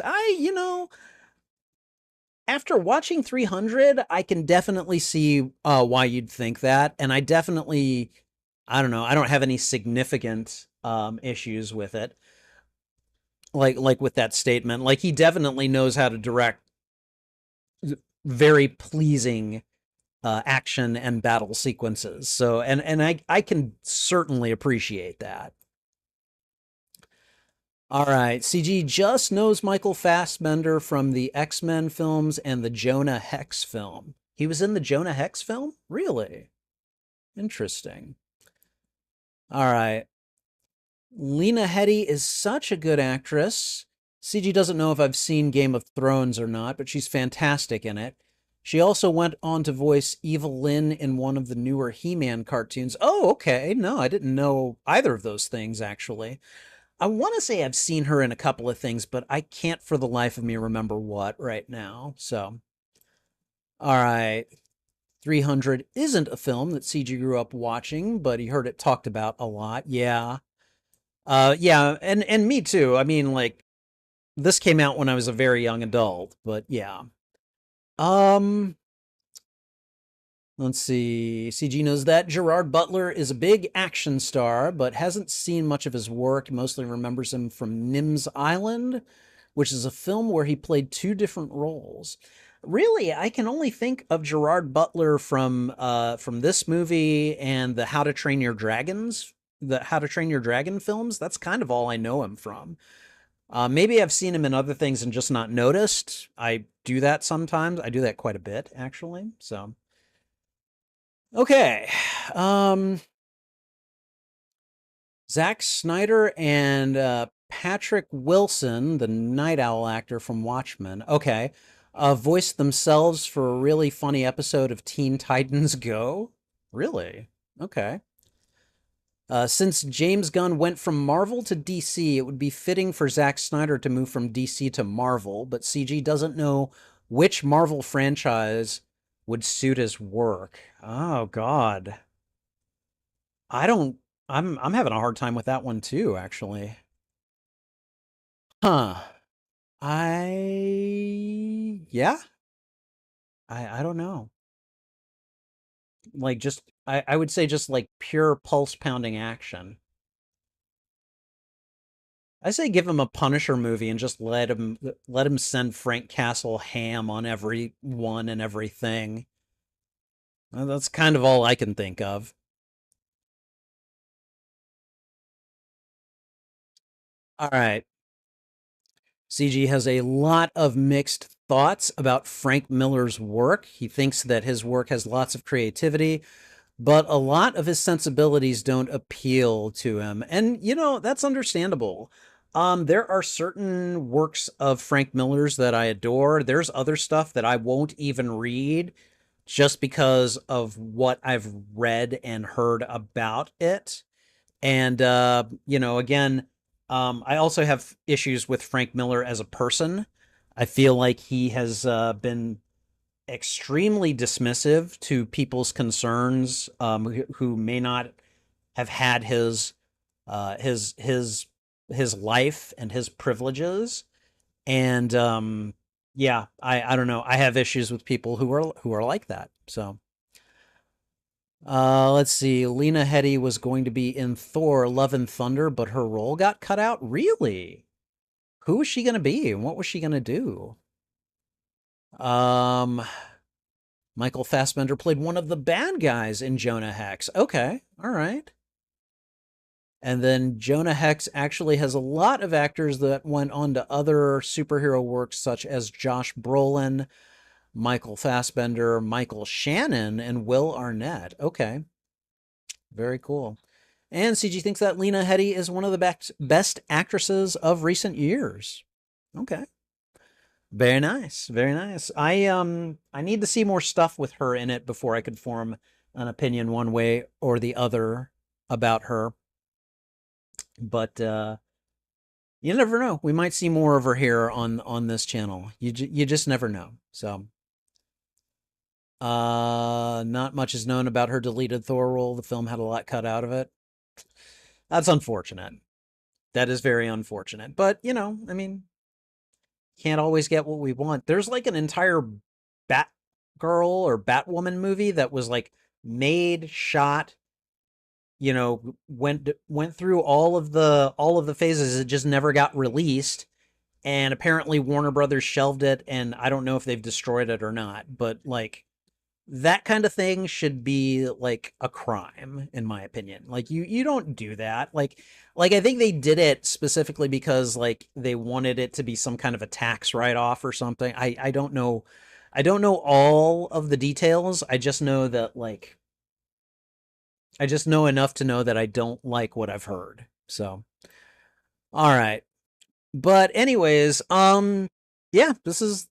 After watching 300, I can definitely see why you'd think that, and I definitely, I don't know, I don't have any significant issues with it. Like with that statement, like he definitely knows how to direct very pleasing action and battle sequences. So, and I can certainly appreciate that. All right, CG just knows Michael Fassbender from the X-Men films and the Jonah Hex film. He was in the Jonah Hex film? Really? Interesting. All right. Lena Headey is such a good actress. CG doesn't know if I've seen Game of Thrones or not, but she's fantastic in it. She also went on to voice Evil Lynn in one of the newer He-Man cartoons. Oh, okay. No, I didn't know either of those things, actually. I want to say I've seen her in a couple of things, but I can't for the life of me remember what right now. So, all right. 300 isn't a film that CG grew up watching, but he heard it talked about a lot. Yeah. Yeah, and me too. I mean, like, this came out when I was a very young adult, but yeah. Let's see. CG knows that Gerard Butler is a big action star, but hasn't seen much of his work. Mostly remembers him from Nim's Island, which is a film where he played two different roles. Really, I can only think of Gerard Butler from this movie and the How to Train Your Dragons, the How to Train Your Dragon films. That's kind of all I know him from. Maybe I've seen him in other things and just not noticed. I do that sometimes. I do that quite a bit, actually. So, okay. Zack Snyder and Patrick Wilson, the Night Owl actor from Watchmen, okay, voiced themselves for a really funny episode of Teen Titans Go. Really? Okay. Since James Gunn went from Marvel to DC, it would be fitting for Zack Snyder to move from DC to Marvel, but CG doesn't know which Marvel franchise would suit his work. Oh God. I'm having a hard time with that one too, actually. Huh. Yeah. I don't know. Like just I would say just like pure pulse pounding action. I say give him a Punisher movie and just let him send Frank Castle ham on every one and everything. Well, that's kind of all I can think of. All right. CG has a lot of mixed thoughts about Frank Miller's work. He thinks that his work has lots of creativity, but a lot of his sensibilities don't appeal to him. And, you know, that's understandable. There are certain works of Frank Miller's that I adore. There's other stuff that I won't even read just because of what I've read and heard about it. And, you know, again, I also have issues with Frank Miller as a person. I feel like he has been extremely dismissive to people's concerns, who may not have had uh, his his his life and his privileges. And yeah, I don't know. I have issues with people who are like that. So let's see. Lena Headey was going to be in Thor: Love and Thunder, but her role got cut out. Really? Who was she going to be, and what was she going to do? Um, Michael Fassbender played one of the bad guys in Jonah Hex. Okay, all right. And then Jonah Hex actually has a lot of actors that went on to other superhero works, such as Josh Brolin, Michael Fassbender, Michael Shannon, and Will Arnett. Okay, very cool. And CG thinks that Lena Headey is one of the best actresses of recent years. Okay. Very nice. Very nice. I need to see more stuff with her in it before I could form an opinion one way or the other about her. But you never know. We might see more of her here on this channel. You just never know. So not much is known about her deleted Thor role. The film had a lot cut out of it. That's unfortunate. That is very unfortunate. But, you know, I mean, can't always get what we want. There's like an entire Batgirl or Batwoman movie that was like made, shot, you know, went through all of the phases. It just never got released. And apparently Warner Brothers shelved it, and I don't know if they've destroyed it or not, but like that kind of thing should be like a crime in my opinion. Like you don't do that. Like I think they did it specifically because like they wanted it to be some kind of a tax write-off or something. I don't know. I don't know all of the details. I just know that like I just know enough to know that I don't like what I've heard. So all right. But anyways, yeah, this was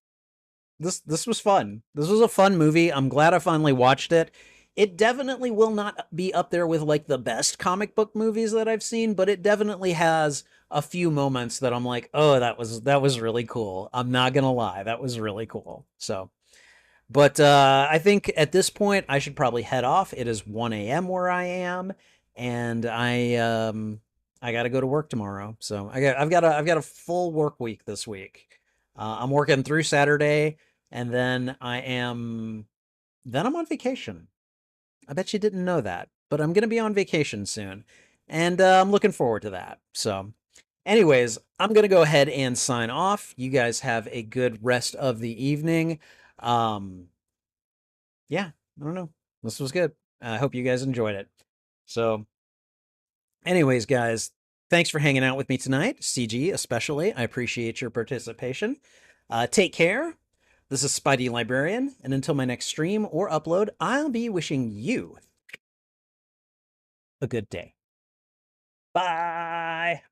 fun. This was a fun movie. I'm glad I finally watched it. It definitely will not be up there with like the best comic book movies that I've seen, but it definitely has a few moments that I'm like, "Oh, that was really cool." I'm not going to lie. That was really cool. So, but I think at this point I should probably head off. It is 1 a.m. where I am, and I got to go to work tomorrow. So I've got a full work week this week. I'm working through Saturday, and then I'm on vacation. I bet you didn't know that, but I'm going to be on vacation soon, and I'm looking forward to that. So anyways, I'm going to go ahead and sign off. You guys have a good rest of the evening. Um, yeah, I don't know. This was good. I hope you guys enjoyed it. So anyways, guys, thanks for hanging out with me tonight. CG, especially. I appreciate your participation. Take care. This is Spidey Librarian, and until my next stream or upload, I'll be wishing you a good day. Bye!